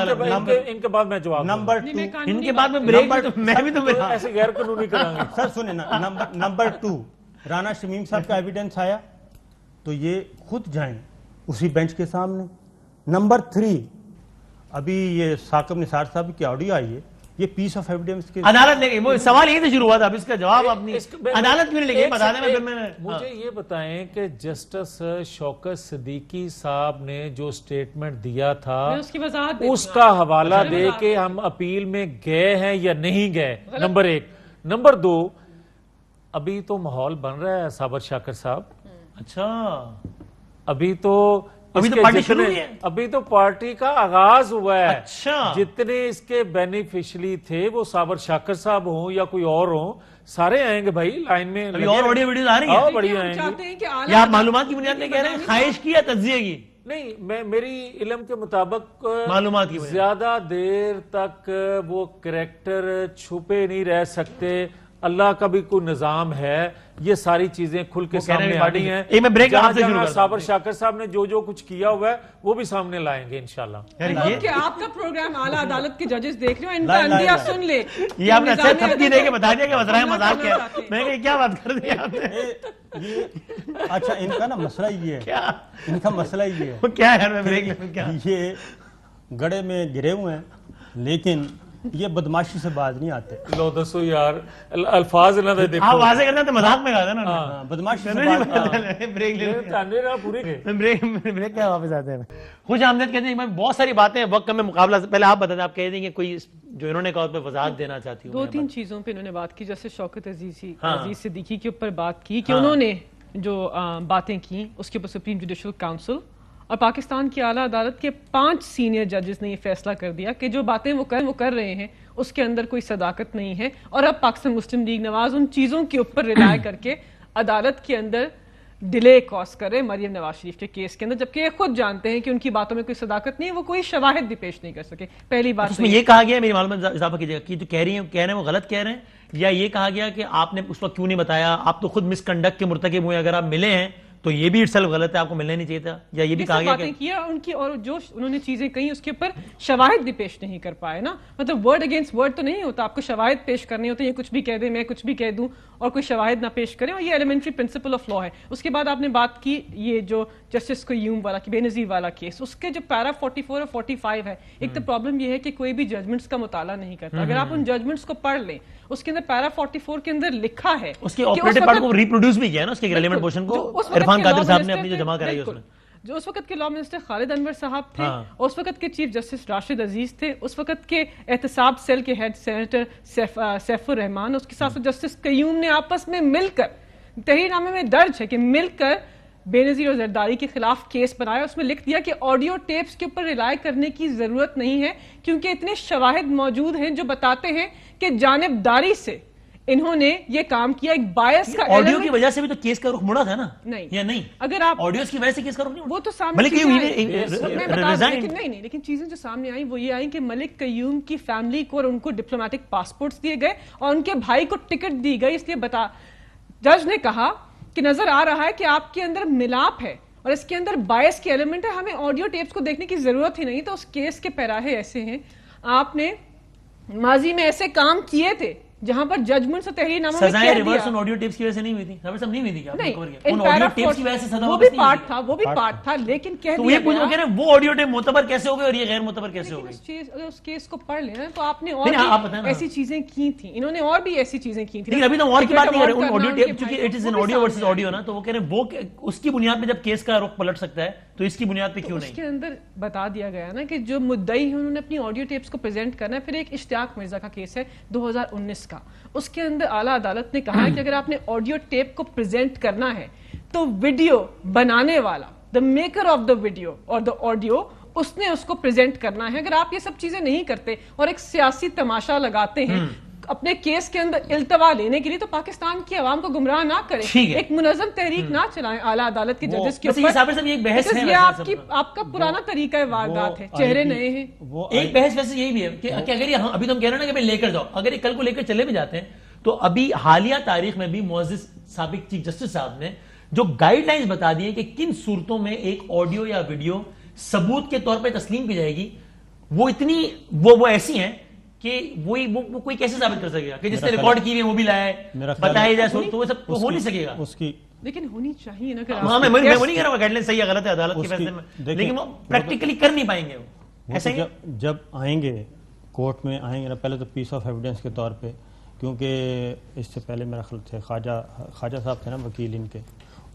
ان کے بعد میں جواب, نمبر 2 ان کے بعد میں بریک, میں بھی تو ایسے غیر قانونی کریں گے. سر سنیں نا. نمبر 2 رانا شمیم صاحب کا ایویڈنس آیا تو یہ خود جائیں اسی بینچ کے سامنے. نمبر 3 ابھی یہ ثاقب نثار صاحب کی آڈیو آئی ہے, یہ پیس آف ایویڈنس کے عدالت لے گئی. وہ سوال یہی سے شروع ہوا تھا, اب اس کا جواب اپنی عدالت کیوں نہیں لے گئی بتا دیں. مجھے یہ بتائیں کہ جسٹس شوکت صدیقی صاحب نے جو سٹیٹمنٹ دیا تھا اس کا حوالہ دے کے ہم اپیل میں گئے ہیں یا نہیں گئے, نمبر 1. نمبر 2, ابھی تو ماحول بن رہا ہے صابر شاکر صاحب. اچھا ابھی تو پارٹی کا آغاز ہوا ہے. جتنے اس کے بینیفیشلی تھے وہ صابر شاکر صاحب ہوں یا کوئی اور ہوں, سارے آئیں گے بھائی لائن میں. اور آڈیو ویڈیوز آ رہی ہیں, بڑی آئیں گے. یا آپ معلومات کی بنیاد پہ کہہ رہے ہیں خواہش کی یا تجزیے کی؟ نہیں, میری علم کے مطابق معلومات کی زیادہ دیر تک وہ کریکٹر چھپے نہیں رہ سکتے. اللہ کا بھی کوئی نظام ہے, یہ ساری چیزیں کھل کے سامنے آنی ہیں. جہاں صابر شاکر صاحب نے جو کچھ کیا ہوا ہے وہ بھی سامنے لائیں گے انشاءاللہ. آپ کا پروگرام اعلیٰ عدالت کے ججز دیکھ رہے ہو, ان کا اندیا سن لے. یہ آپ نے اچھا تھپکی دے کے بتا دیا کہ وزرائے مذاق کیا, میں نے کیا بات کر دی آپ نے. اچھا ان کا نا مسئلہ یہ ہے, ان کا مسئلہ یہ ہے کیا ہے, میں بریک لوں کیا, یہ گڑے میں گرے ہوئے ہیں لیکن یہ بدماشی سے باز نہیں آتے. لو دسو یار الفاظ نہ دیکھو, آپ واضح کرتے ہیں تو مذاق میں کہا تھا نا, بدماشی سے باز. بریک لے بریک کیا واپس آتے ہیں. خوش آمدید کہتے ہیں, بہت ساری باتیں وقت میں مقابلہ. پہلے آپ بتا دیں, آپ کہہ دیں کہ کوئی جو انہوں نے کہا اس پہ وضاحت دینا چاہتی ہوں. 2-3 چیزوں پہ انہوں نے بات کی, جیسے شوکت عزیز صدیقی کے اوپر بات کی کہ انہوں نے جو باتیں کی اس کے اوپر سپریم جوڈیشل کاؤنسل اور پاکستان کی اعلیٰ عدالت کے 5 سینئر ججز نے یہ فیصلہ کر دیا کہ جو باتیں وہ کر رہے ہیں اس کے اندر کوئی صداقت نہیں ہے. اور اب پاکستان مسلم لیگ نواز ان چیزوں کے اوپر ریلائے کر کے عدالت کے اندر ڈیلے کاز کر رہے ہیں مریم نواز شریف کے کیس کے اندر، جبکہ یہ خود جانتے ہیں کہ ان کی باتوں میں کوئی صداقت نہیں ہے، وہ کوئی شواہد بھی پیش نہیں کر سکے. پہلی بات اس میں یہ کہا گیا، میری معلومات اضافہ کیجیے گا، کہ جو کہہ رہے ہیں وہ غلط کہہ رہے ہیں، یا یہ کہا گیا کہ آپ نے اس وقت کیوں نہیں بتایا، آپ تو خود مس کنڈکٹ کے مرتکب ہوئے، اگر آپ ملے ہیں تو یہ بھی اٹسیلف غلط ہے، آپ کو ملنا نہیں چاہیے تھا، یا یہ بھی کہا گیا کہ کیا ان کی، اور جو انہوں نے چیزیں کہیں اس کے اوپر شواہد بھی پیش نہیں کر پائے نا. مطلب ورڈ اگینسٹ ورڈ تو نہیں ہوتا، آپ کو شواہد پیش کرنے ہوتے ہیں. یہ کچھ بھی کہہ دیں، میں کچھ بھی کہہ دوں اور کوئی شواہد نہ پیش کریں، اور یہ ایلیمنٹری پرنسپل آف لا ہے. اس کے بعد آپ نے بات کی یہ جو جسٹس قیوم والا، بے نظیر والا کیس، اس کے جو پیرا 44 اور 45 ہے، ایک تو پرابلم یہ ہے کہ کوئی بھی ججمنٹس کا مطالعہ نہیں کرتا. اگر آپ ان ججمنٹس کو پڑھ لیں، اس کے اندر پیرا 44 کے اندر لکھا ہے، اس کے آپریٹو پارٹ کو ریپروڈیوس بھی کیا ہے نا، اس کے ریلیونٹ پورشن کو عرفان قادر صاحب نے اپنی جو جمع کرائی اس میں. جو اس وقت کے لا منسٹر خالد انور صاحب تھے، اس وقت کے چیف جسٹس راشد عزیز تھے، اس وقت کے احتساب سیل کے ہیڈ سینیٹر سیف الرحمان، اس کے ساتھ جسٹس قیوم نے آپس میں مل کر، تحریر نامے میں درج ہے کہ مل کر بے نظیر اور زرداری کے خلاف کیس بنایا. اس میں لکھ دیا کہ آڈیو ٹیپس کے اوپر ریلائی کرنے کی ضرورت نہیں ہے، کیونکہ اتنے شواہد موجود ہیں جو بتاتے ہیں کہ جانبداری سے انہوں نے یہ کام کیا. ایک بائس کا آڈیو کی وجہ سے بھی تو کیس کا رخ مڑا تھا نا، نہیں یا نہیں؟ اگر آپ آڈیوز کی وجہ سے کیس کا رخ نہیں، وہ تو سامنے ریزائن نہیں، لیکن چیزیں جو سامنے آئیں وہ یہ آئیں کہ ملک قیوم کی فیملی کو اور ان کو ڈپلومیٹک پاسپورٹس دیے گئے اور ان کے بھائی کو ٹکٹ دی گئی. اس لیے جج نے کہا کہ نظر آ رہا ہے کہ آپ کے اندر ملاپ ہے اور اس کے اندر بائس کے ایلیمنٹ ہے، ہمیں آڈیو ٹیپس کو دیکھنے کی ضرورت ہی نہیں. تو اس کیس کے پیراہے ایسے ہیں، آپ نے ماضی میں ایسے کام کیے تھے جہاں پر ججمنٹ سے تحریر نامہ میں سزائے ریورس ان آڈیو ٹیپس کی وجہ سے نہیں ہوئی تھی، خبر سب نہیں ہوئی تھی کیا؟ نہیں، ان آڈیو ٹیپس کی وجہ سے سزا وہ بھی پارٹ تھا، وہ بھی پارٹ تھا، لیکن کہہ تو یہ کچھ وہ کہہ رہے ہیں وہ آڈیو ٹیپ معتبر کیسے ہو گئے اور یہ غیر معتبر کیسے ہو گئے؟ اگر اس کیس کو پڑھ لینا تو آپ نے اور بھی ایسی چیزیں کی تھیں، انہوں نے اور بھی ایسی چیزیں کی تھیں. لیکن ابھی تو اور کی بات نہیں کر رہے، ان آڈیو ٹیپ چونکہ it is in audio versus audio نا، تو وہ کہہ رہے ہیں وہ اس کی بنیاد پہ جب کیس کا رخ پلٹ سکتا ہے تو اس کی بنیاد پہ کیوں نہیں؟ اس کے اندر بتا دیا گیا نا کہ جو مدعی ہیں انہوں نے اپنی آڈیو ٹیپس کو پریزنٹ کرنا ہے. پھر ایک اشتیاق مرزا کا کیس ہے 2019 کا، اس کے اندر اعلیٰ عدالت نے کہا ہے کہ اگر آپ نے آڈیو ٹیپ کو پریزنٹ کرنا ہے تو ویڈیو بنانے والا، the maker of the video اور دا آڈیو، اس نے اس کو پریزنٹ کرنا ہے. اگر آپ یہ سب چیزیں نہیں کرتے اور ایک سیاسی تماشا لگاتے ہیں اپنے کیس کے اندر التوا لینے کے لیے، تو پاکستان کی عوام کو گمراہ نہ کریں، ایک منظم تحریک نہ چلائیں اعلیٰ عدالت کے ججز کے اوپر. یہ آپ کا پرانا طریقہ واردات ہے، چہرے نئے ہیں. ایک بحث ویسے یہی بھی ہے کہ اگر یہ ابھی تو ہم کہہ رہے ہیں نا کہ لے کر جاؤ، اگر یہ کل کو لے کر چلے بھی جاتے ہیں تو ابھی حالیہ تاریخ میں بھی معزز سابق چیف جسٹس صاحب نے جو گائیڈ لائنز بتا دی ہیں کہ کن صورتوں میں ایک آڈیو یا ویڈیو ثبوت کے طور پہ تسلیم کی جائے گی، وہ اتنی وہ ایسی ہیں کہ وہ کوئی کیسے ثابت کر سکے گا کہ جس نے ریکارڈ کی ہوئی وہ بھی لائے بتایا جائے، تو وہ سب ہو نہیں سکے گا. لیکن ہونی چاہیے نا. ہاں میں وہ نہیں کہہ رہا ہوں گائیڈ لائن صحیح ہے غلط ہے عدالت کے فیصلے میں، لیکن وہ پریکٹیکلی کر نہیں پائیں گے. وہ ایسا ہی جب آئیں گے کورٹ میں آئیں گے نا، پہلے تو پیس آف ایویڈنس کے طور پہ، کیونکہ اس سے پہلے میرا خیال تھے خواجہ صاحب تھے نا وکیل ان کے،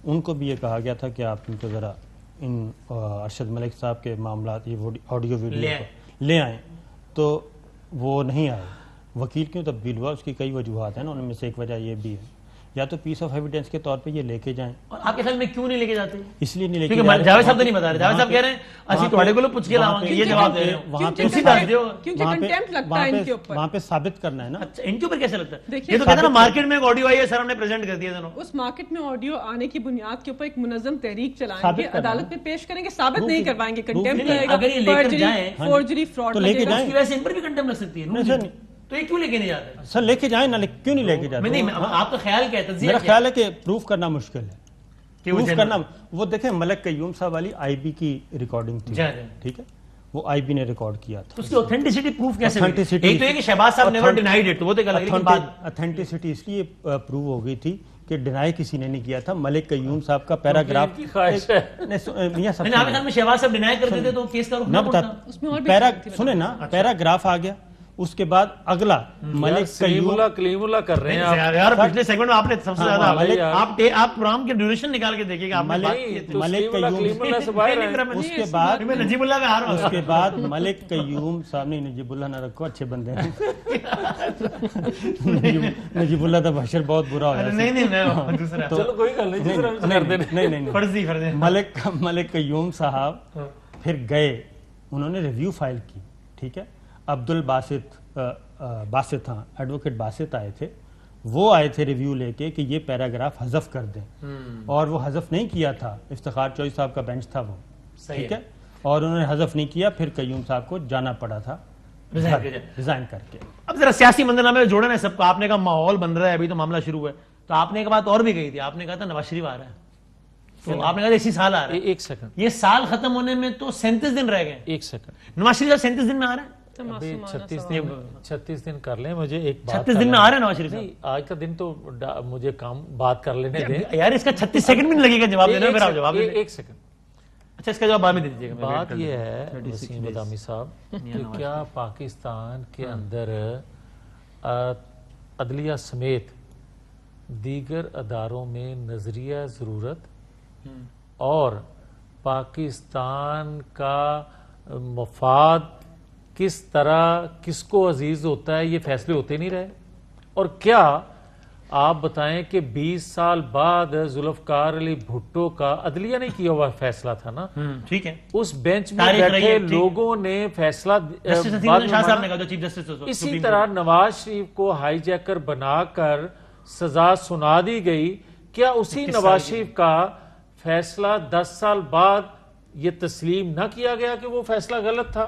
ان کو بھی یہ کہا گیا تھا کہ آپ ان کو ذرا ان ارشد ملک صاحب کے معاملات یہ آڈیو ویڈیو لے آئیں، تو وہ نہیں آئے. وکیل کیوں تبدیل ہوا، اس کی کئی وجوہات ہیں نا، ان میں سے ایک وجہ یہ بھی ہے یا تو پیس آف ایویڈنس کے طور پہ یہ لے کے جائیں. اور آپ کے خیال میں کیوں نہیں لے کے جاتے؟ اس لیے نہیں لے کے جاتے، جاوید صاحب تو نہیں بتا رہے، جاوید صاحب کہہ رہے ہیں اسی تواڈے کولوں پوچھ کے لاواں گے، یہ جواب دے رہے ہو وہاں پہ کیونکہ کنٹیمپٹ لگتا ہے ان کے اوپر، وہاں پہ ثابت کرنا ہے نا. اچھا ان کے اوپر کیسے لگتا ہے؟ یہ تو کہتے ہیں نا مارکیٹ میں ایک آڈیو آئی ہے سر ہم نے پریزنٹ کر دیا دونوں، اس مارکیٹ میں آڈیو آنے کی بنیاد کے اوپر ایک منظم تحریک چلائیں گے، عدالت میں پیش کریں گے، ثابت نہیں کروائیں گے، کنٹیمپٹ لگے گا، اگر یہ لے کر جائیں فورجری فراڈ لگے گا، اس کی وجہ سے ان پر بھی کنٹیمپٹ لگ سکتی ہے. تو یہ کیوں لے کے نہیں جاتے؟ سر لے کے جائیں نا، کیوں نہیں لے کے جاتے؟ نہیں آپ کا خیال کیا ہے؟ میرا خیال ہے کہ پروف کرنا مشکل ہے، پروف کرنا. وہ دیکھیں ملک قیوم صاحب والی آئی بی کی ریکارڈنگ تھی، ٹھیک ہے، وہ آئی بی نے ریکارڈ کیا تھا. اس کی اوتھینٹسٹی پروف کیسے ہوئی؟ ایک تو یہ کہ شہباز صاحب نیور ڈینائیڈ اٹ، وہ تو کہا لیکن بعد اوتھینٹسٹی اس لیے پروو ہو گئی تھی کہ ڈینائی کسی نے نہیں کیا تھا. ملک قیوم صاحب کا پیراگراف شہباز صاحب ڈینائی کرتے تھے تو کیس کا رخ نہ پڑتا. سنیں نا پیراگراف آ گیا، اس کے بعد اگلا ملک کلیم اللہ کر رہے ہیں یار. پچھلے سیگمنٹ میں آپ نے سب سے زیادہ آپ پروگرام کے ڈیوریشن نکال کے دیکھیے گا. ملک قیوم اس کے بعد ملک قیوم سامنے نجیب اللہ نہ رکھو، اچھے بندے ہیں. نجیب اللہ کا بشر بہت برا ہو گیا. ملک قیوم صاحب پھر گئے، انہوں نے ریویو فائل کی، ٹھیک ہے. عبد الباسط باسط ہاں ایڈوکیٹ باسط آئے تھے، وہ آئے تھے ریویو لے کے کہ یہ پیراگراف حذف کر دیں، اور وہ حذف نہیں کیا تھا، افتخار چوہدری صاحب کا بینچ تھا وہ، ٹھیک ہے، اور انہوں نے حذف نہیں کیا، پھر قیوم صاحب کو جانا پڑا تھا ریزائن کر کے۔ اب ذرا سیاسی منظرنامے میں جوڑنا ہے سب کو، آپ نے کہا ماحول بن رہا ہے، ابھی تو معاملہ شروع ہوا ہے، تو آپ نے ایک بات اور بھی کہی تھی، آپ نے کہا تھا نواز شریف آ رہا ہے، تو آپ نے کہا اسی سال آ رہا ہے۔ ایک سیکنڈ، یہ سال ختم ہونے میں تو 37 دن رہ گئے، ایک سیکنڈ، نواز شریف 37 دن میں آ رہا ہے، 36 دن کر لیں، مجھے ایک بات 36 دن میں آ رہا ہے نواز شریف؟ نہیں، آج کا دن تو مجھے کام بات کر لینے دیں یار، اس کا 36 سیکنڈ بھی نہیں لگے گا جواب دینا، پھر آپ جواب دیں۔ ایک سیکنڈ، اچھا اس کا جواب بعد میں دے دیجیے گا۔ بات یہ ہے وسیم بدامی صاحب کہ کیا پاکستان کے اندر عدلیہ سمیت دیگر اداروں میں نظریہ ضرورت اور پاکستان کا مفاد کس طرح کس کو عزیز ہوتا ہے، یہ فیصلے ہوتے نہیں رہے؟ اور کیا آپ بتائیں کہ 20 سال بعد ذوالفقار علی بھٹو کا عدلیہ نہیں کیا ہوا فیصلہ تھا نا، ٹھیک ہے، اس بینچ میں بیٹھے لوگوں نے فیصلہ، اسی طرح نواز شریف کو ہائی جیکر بنا کر سزا سنا دی گئی، کیا اسی نواز شریف کا فیصلہ 10 سال بعد یہ تسلیم نہ کیا گیا کہ وہ فیصلہ غلط تھا؟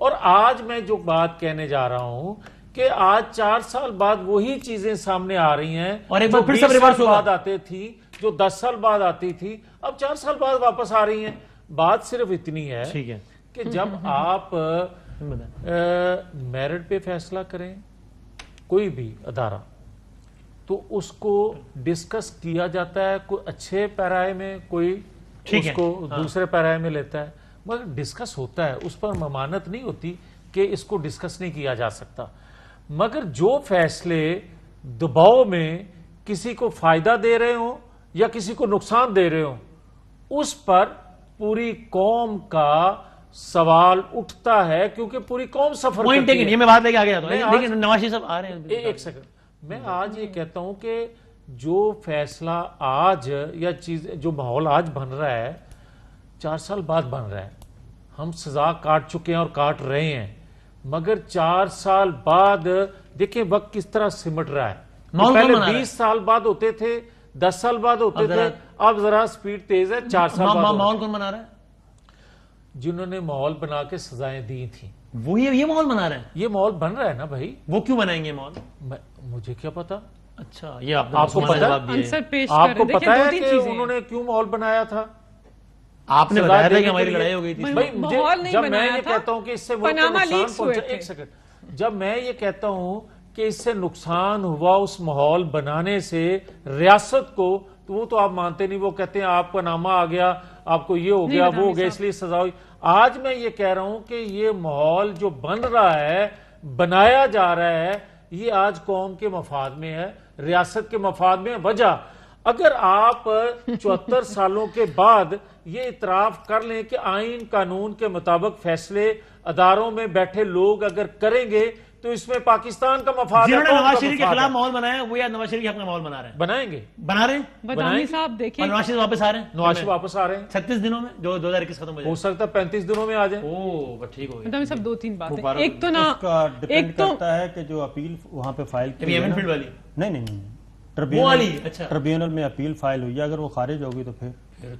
اور آج میں جو بات کہنے جا رہا ہوں کہ آج 4 سال بعد وہی چیزیں سامنے آ رہی ہیں، اور ایک بار پھر سب ریورس بعد آتے تھی، جو 10 سال بعد آتی تھی، اب 4 سال بعد واپس آ رہی ہیں۔ بات صرف اتنی ہے کہ جب آپ میرٹ پہ فیصلہ کریں کوئی بھی ادارہ، تو اس کو ڈسکس کیا جاتا ہے، کوئی اچھے پیرائے میں، کوئی اس کو دوسرے پیرائے میں لیتا ہے، مگر ڈسکس ہوتا ہے، اس پر ممانت نہیں ہوتی کہ اس کو ڈسکس نہیں کیا جا سکتا۔ مگر جو فیصلے دباؤ میں کسی کو فائدہ دے رہے ہوں یا کسی کو نقصان دے رہے ہوں، اس پر پوری قوم کا سوال اٹھتا ہے، کیونکہ پوری قوم سفر کرتی ہے۔ یہ میں بات لے کے آگے جاتا ہوں، لیکن نواز شریف صاحب آ رہے ہیں۔ ایک سیکنڈ، میں آج یہ کہتا ہوں کہ جو فیصلہ آج یا چیز جو ماحول آج بن رہا ہے 4 سال بعد بن رہا ہے، ہم سزا کاٹ چکے ہیں اور کاٹ رہے ہیں، مگر 4 سال بعد دیکھیں وقت کس طرح سمٹ رہا ہے۔ پہلے 20 سال بعد ہوتے تھے، 10 سال بعد ہوتے تھے، اب ذرا سپیڈ تیز ہے، 4 سال بعد۔ ماحول کون بنا رہا ہے؟ جنہوں نے ماحول بنا کے سزائیں دی تھیں، وہ یہ ماحول بنا رہے ہیں۔ یہ ماحول بن رہا ہے نا بھائی، وہ کیوں بنائیں گے ماحول؟ مجھے کیا پتا؟ اچھا، یہ آپ کو پتا ہے کہ انہوں نے کیوں ماحول بنایا تھا؟ آپ نے بتایا تھا کہ ہماری لڑائی ہو گئی تھی۔ جب میں یہ کہتا ہوں کہ اس سے ملک کو نقصان پہنچا، ایک سیکنڈ، جب میں یہ کہتا ہوں کہ اس سے نقصان ہوا اس ماحول بنانے سے ریاست کو، تو وہ تو آپ مانتے نہیں، وہ کہتے ہیں آپ کا نامہ آ گیا، آپ کو یہ ہو گیا، وہ ہو گیا، اس لیے سزا ہوئی۔ آج میں یہ کہہ رہا ہوں کہ یہ ماحول جو بن رہا ہے، بنایا جا رہا ہے، یہ آج قوم کے مفاد میں ہے، ریاست کے مفاد میں ہے۔ وجہ اگر آپ 74 سالوں کے بعد یہ اعتراف کر لیں کہ آئین قانون کے مطابق فیصلے اداروں میں بیٹھے لوگ اگر کریں گے تو اس میں پاکستان کا مفاد ہے۔ جنہوں نے نواز شریف کے خلاف ماحول بنایا ہے وہ یا نواز شریف کے حق میں ماحول بنا رہے ہیں؟ بنائیں گے، بنا رہے ہیں، بدامی صاحب دیکھیں، اور نواز شریف واپس آ رہے ہیں، نواز شریف واپس آ رہے ہیں 36 دنوں میں، جو 2021 ختم ہو سکتا ہے 35 دنوں میں آ جائیں۔ ٹھیک ہو گیا۔ بدامی صاحب 2-3 باتیں، ایک تو نا، اس کا ڈیپینڈ کرتا ہے کہ جو اپیل وہاں پہ فائل کی ایمن فیلڈ والی، نہیں ٹریبیونل میں اپیل فائل ہوئی ہے، اگر وہ خارج ہوگی تو پھر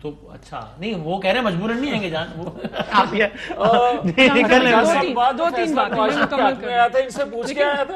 تو اچھا نہیں، وہ کہہ رہے ہیں مجبوراً نہیں آئیں گے جان،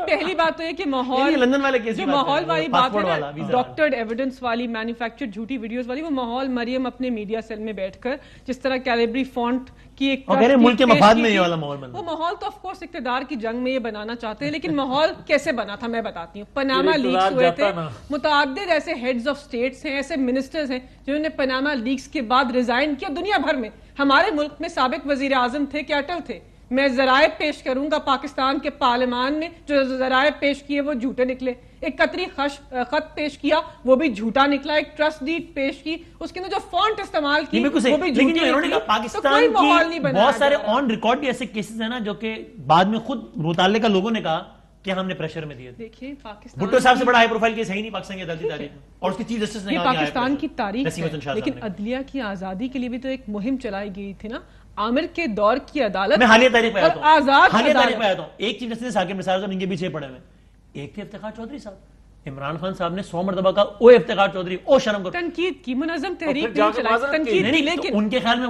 پہلی بات تو یہ کہ ماحول، لندن والے کیس جو ماحول والی بات ہے نا، ڈاکٹرڈ ایویڈنس والی، مینوفیکچرڈ جھوٹی ویڈیوز والی، وہ ماحول مریم اپنے میڈیا سیل میں بیٹھ کر جس طرح کیلیبری فونٹ کی ایک ملک کے مفاد میں یہ والا ماحول بنا، وہ ماحول تو آف کورس اقتدار کی جنگ میں یہ بنانا چاہتے ہیں، لیکن ماحول کیسے بنا تھا میں بتاتی ہوں۔ پناما لیکس ہوئے تھے، متعدد ایسے ہیڈز آف سٹیٹس ہیں، ایسے منسٹرز ہیں جنہوں نے پناما لیکس کے بعد ریزائن کیا دنیا بھر میں۔ ہمارے ملک میں سابق وزیر اعظم تھے کیٹل تھے، میں ذرائع پیش کروں گا پاکستان کے پارلیمان میں، جو ذرائع پیش کیے وہ جھوٹے نکلے۔ ایک قطری خط پیش کیا وہ بھی جھوٹا نکلا، ایک ٹرسٹ ڈیڈ پیش کی اس کے اندر جو فونٹ استعمال کی وہ بھی جھوٹی نکلی۔ پاکستان کی بہت سارے آن ریکارڈ بھی ایسے کیسز ہیں نا جو کہ بعد میں خود متعلقہ لوگوں نے کہا کہ ہم نے پریشر میں دیے۔ دیکھیں پاکستان، بھٹو صاحب سے بڑا ہائی پروفائل کیس ہے ہی نہیں پاکستان کی عدالتی تاریخ میں، اور اس کی چیف جسٹس نے کہا کہ پاکستان کی تاریخ ہے، لیکن عدلیہ کی آزادی کے لیے بھی تو ایک مہم چلائی گئی تھی نا، عامر کے دور کی عدالت۔ میں حالیہ تاریخ پہ آتا ہوں، آزاد حالیہ تاریخ پہ آتا ہوں، ایک چیف جسٹس ثاقب نثار صاحب ان کے پیچھے پڑے ہوئے، ایک تھے افتخار چودھری صاحب، عمران خان صاحب نے 100 مرتبہ کہا او افتخار چودھری او شرم کرو, تنقید کی, منظم تحریک جا نہیں کے چلائی, معذرت کی. تنقید نہیں کی, نہیں, تو لیکن ان کے خیال میں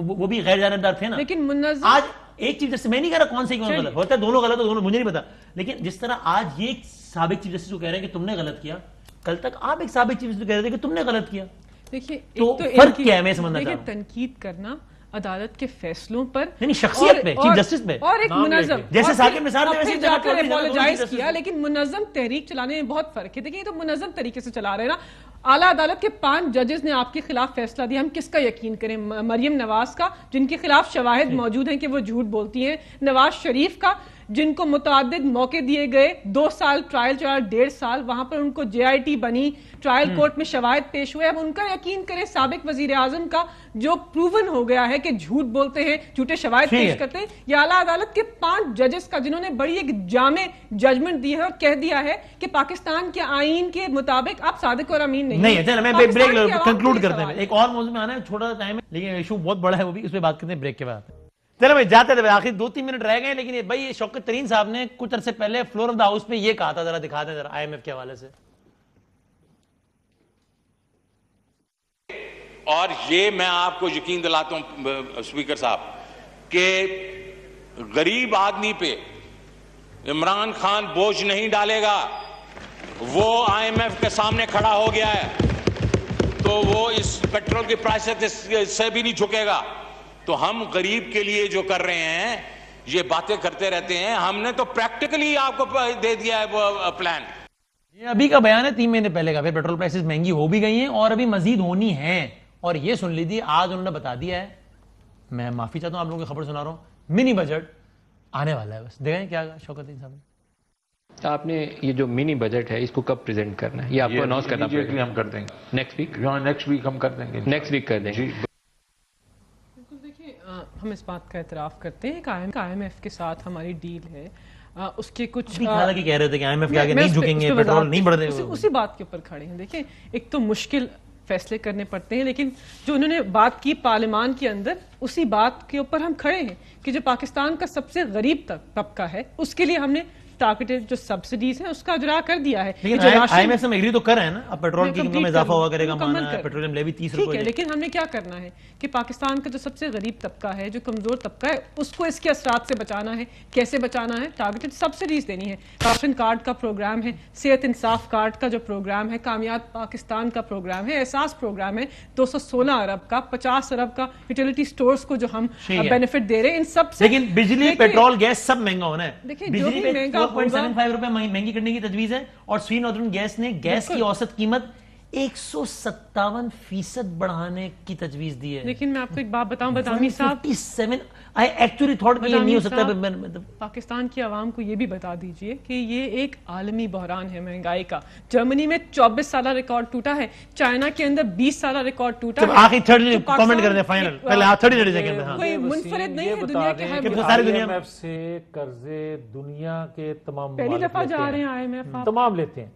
وہ بھی غیر جانبدار تھے نا. لیکن منظم آج ایک چیف جسٹس, میں نہیں کہہ رہا کون سے کون غلط ہوتا ہے, دونوں غلط ہو, دونوں مجھے نہیں پتا, لیکن جس طرح آج یہ سابق چیف جسٹس کو کہہ رہے ہیں کہ تم نے غلط کیا, کل تک آپ ایک سابق چیف جسٹس کو کہہ رہے تھے کہ تم نے غلط کیا. دیکھیے تو فرق کیا ہے, میں سمجھنا دیکھیے چاہتا ہوں. تنقید کرنا عدالت کے فیصلوں پر, نہیں شخصیت پہ, چیف جسٹس پہ, اور ایک منظم, جیسے ثاقب نثار نے ویسے جا کر اپولوجائز کیا, لیکن منظم تحریک چلانے میں بہت فرق ہے. دیکھیں یہ تو منظم طریقے سے چلا رہے ہیں نا. اعلیٰ عدالت کے 5 ججز نے آپ کے خلاف فیصلہ دیا, ہم کس کا یقین کریں؟ مریم نواز کا جن کے خلاف شواہد موجود ہیں کہ وہ جھوٹ بولتی ہیں, نواز شریف کا جن کو متعدد موقع دیے گئے, 2 سال ٹرائل چلا, 1.5 سال وہاں پر ان کو JIT بنی, ٹرائل کورٹ میں شواہد پیش ہوئے, اب ان کا یقین کریں. سابق وزیر اعظم کا جو پروون ہو گیا ہے کہ جھوٹ بولتے ہیں, جھوٹے شواہد پیش کرتے ہیں, یا اعلیٰ عدالت کے 5 ججز کا جنہوں نے بڑی ایک جامع ججمنٹ دی ہے اور کہہ دیا ہے کہ پاکستان کے آئین کے مطابق آپ صادق اور امین نہیں چلیں میں بریک کنکلوڈ کرتے ہیں, ایک اور موضوع میں آنا ہے, چھوٹا سا ٹائم ہے لیکن ایشو بہت بڑا ہے, وہ بھی اس پہ بات کرتے ہیں بریک کے بعد. چلو بھائی جاتے تھے, آخر 2-3 منٹ رہ گئے, لیکن بھائی شوکت ترین صاحب نے کچھ عرصے پہلے فلور آف دا ہاؤس میں یہ کہا تھا, ذرا دکھا دیں ذرا IMF کے حوالے سے. اور یہ میں آپ کو یقین دلاتا ہوں اسپیکر صاحب کہ غریب آدمی پہ عمران خان بوجھ نہیں ڈالے گا. وہ IMF کے سامنے کھڑا ہو گیا ہے تو وہ اس پیٹرول کی پرائس سے بھی نہیں جھکے گا. تو ہم غریب کے لیے جو کر رہے ہیں یہ باتیں کرتے رہتے ہیں, ہم نے تو پریکٹیکلی آپ کو دے دیا ہے وہ پلان. یہ ابھی کا بیان ہے 3 مہینے پہلے کا, پھر پیٹرول پرائسز مہنگی ہو بھی گئی ہیں اور ابھی مزید ہونی ہیں. اور یہ سن لیجیے آج انہوں نے بتا دیا ہے, میں معافی چاہتا ہوں آپ لوگوں کی خبر سنا رہا ہوں, منی بجٹ آنے والا ہے. بس دیکھیں کیا شوکت صاحب نے, آپ نے یہ جو منی بجٹ ہے اس کو کب پریزنٹ کرنا ہے, یہ آپ کو اناؤنس کرنا پڑے گا. ہم کر دیں گے نیکسٹ ویک, نیکسٹ ویک ہم کر دیں گے, نیکسٹ ویک کر دیں گے. دیکھیے ہم اس بات کا اعتراف کرتے ہیں کہ IMF کے ساتھ ہماری ڈیل ہے, اس کے کچھ حالانکہ کہہ رہے تھے کہ IMF کے آگے نہیں جھکیں گے, پیٹرول نہیں بڑھ رہے, اسی بات کے اوپر کھڑے ہیں. دیکھیں ایک تو مشکل فیصلے کرنے پڑتے ہیں, لیکن جو انہوں نے بات کی پارلیمان کے اندر اسی بات کے اوپر ہم کھڑے ہیں کہ جو پاکستان کا سب سے غریب طبقہ ہے اس کے لیے ہم نے ٹارگیٹڈ جو سبسڈیز ہیں اس کا اجرا کر دیا ہے. لیکن IMF سے ایگری تو کر رہے ہیں نا, اب پیٹرول کی قیمت میں اضافہ ہوا کرے گا, مانا ہے پیٹرولیم لیوی 30 ٹھیک ہے, لیکن ہم نے کیا کرنا ہے کہ پاکستان کا جو سب سے غریب طبقہ ہے, جو کمزور طبقہ ہے, اس کو اس کے اثرات سے بچانا ہے. کیسے بچانا ہے؟ ٹارگیٹڈ سبسڈیز دینی ہے. راشن کارڈ کا پروگرام ہے, صحت انصاف کارڈ کا جو پروگرام ہے, کامیاب پاکستان کا پروگرام ہے, احساس پروگرام ہے, 216 ارب کا, 50 ارب کا یوٹیلیٹی سٹورز کو جو ہم بینیفٹ دے رہے ہیں, ان سب سے. لیکن بجلی پیٹرول گیس سب مہنگا ہونا ہے. دیکھیں جو بھی مہنگا 4.75 روپے مہنگی کرنے کی تجویز ہے, اور سوی ناردرن گیس نے گیس کی اوسط قیمت 157% بڑھانے کی تجویز دی ہے. لیکن میں آپ کو ایک بات بتاؤں بدامی صاحب, I actually thought کہ یہ نہیں ہو سکتا. پاکستان کی عوام کو یہ بھی بتا دیجئے کہ یہ ایک عالمی بحران ہے مہنگائی کا. جرمنی میں 24 سالہ ریکارڈ ٹوٹا ہے, چائنا کے اندر 20 سالہ ریکارڈ ٹوٹا ہے. آخری 30 کامنٹ کر دیں فائنل, پہلے 30 سیکنڈ میں. کوئی منفرد نہیں ہے دنیا کے ہر ساری دنیا میں IMF سے قرضے دنیا کے تمام پہلی دفعہ جا رہے ہیں IMF, تمام لیتے ہیں,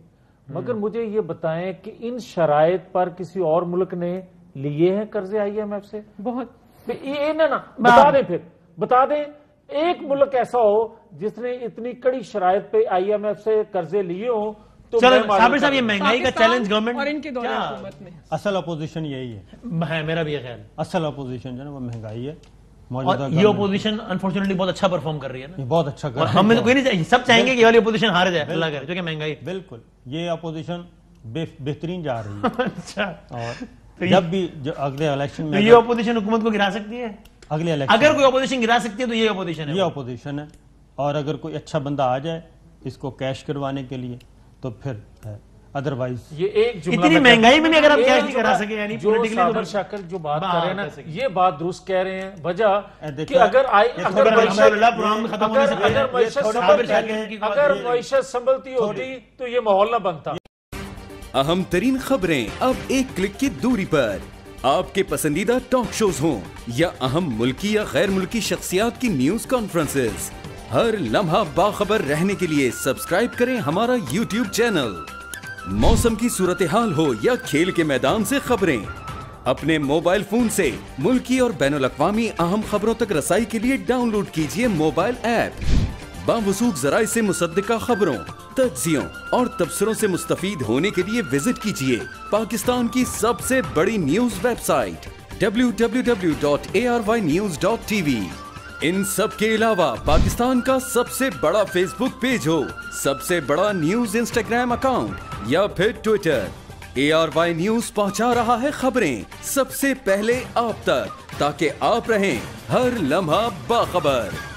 مگر مجھے یہ بتائیں کہ ان شرائط پر کسی اور ملک نے لیے ہیں قرضے IMF سے؟ بہت بتا دیں, پھر بتا دیں ایک ملک ایسا ہو جس نے اتنی کڑی شرائط پہ IMF سے قرضے لیے ہوں. تو چلو صابر صاحب, یہ مہنگائی کا چیلنج گورنمنٹ اور ان کے دور حکومت میں اصل اپوزیشن یہی ہے, میرا بھی یہ خیال, اصل اپوزیشن جو ہے وہ مہنگائی ہے. یہ اپوزیشن انفارچونیٹلی بہت اچھا پرفارم کر رہی ہے نا, بہت اچھا کر رہی ہے. ہم میں تو کوئی نہیں چاہیے, سب چاہیں گے کہ یہ والی اپوزیشن ہار جائے, اللہ کرے, جو کہ مہنگائی. بالکل یہ اپوزیشن بہترین جا رہی ہے. اچھا, اور جب بھی اگلے الیکشن میں یہ اپوزیشن حکومت کو گرا سکتی ہے. اگلے الیکشن اگر کوئی اپوزیشن گرا سکتی ہے تو یہ اپوزیشن ہے, یہ اپوزیشن ہے. اور اگر کوئی اچھا بندہ آ جائے اس کو کیش کروانے کے لیے تو پھر ادروائز یہ ایک جملہ اتنی مہنگائی میں بھی اگر آپ کیش نہیں کرا سکے, یعنی جو صابر شاکر جو بات کر رہے ہیں نا, یہ بات درست کہہ رہے ہیں. وجہ کہ اگر معیشت سنبھلتی ہوتی تو یہ ماحول نہ بنتا. اہم ترین خبریں اب ایک کلک کی دوری پر. آپ کے پسندیدہ ٹاک شوز ہوں یا اہم ملکی یا غیر ملکی شخصیات کی نیوز کانفرنسز, ہر لمحہ باخبر رہنے کے لیے سبسکرائب کریں ہمارا YouTube چینل. موسم کی صورتحال ہو یا کھیل کے میدان سے خبریں, اپنے موبائل فون سے ملکی اور بین الاقوامی اہم خبروں تک رسائی کے لیے ڈاؤن لوڈ کیجئے موبائل ایپ. باوثوق ذرائع سے مصدقہ خبروں, تجزیوں اور تبصروں سے مستفید ہونے کے لیے وزٹ کیجیے پاکستان کی سب سے بڑی نیوز ویب سائٹ www.arYnews.tv۔ ان سب کے علاوہ پاکستان کا سب سے بڑا فیس بک پیج ہو، سب سے بڑا نیوز انسٹاگرام اکاؤنٹ یا پھر ٹویٹر، ARY نیوز پہنچا رہا ہے خبریں سب سے پہلے آپ تک، تاکہ آپ رہیں ہر لمحہ باخبر۔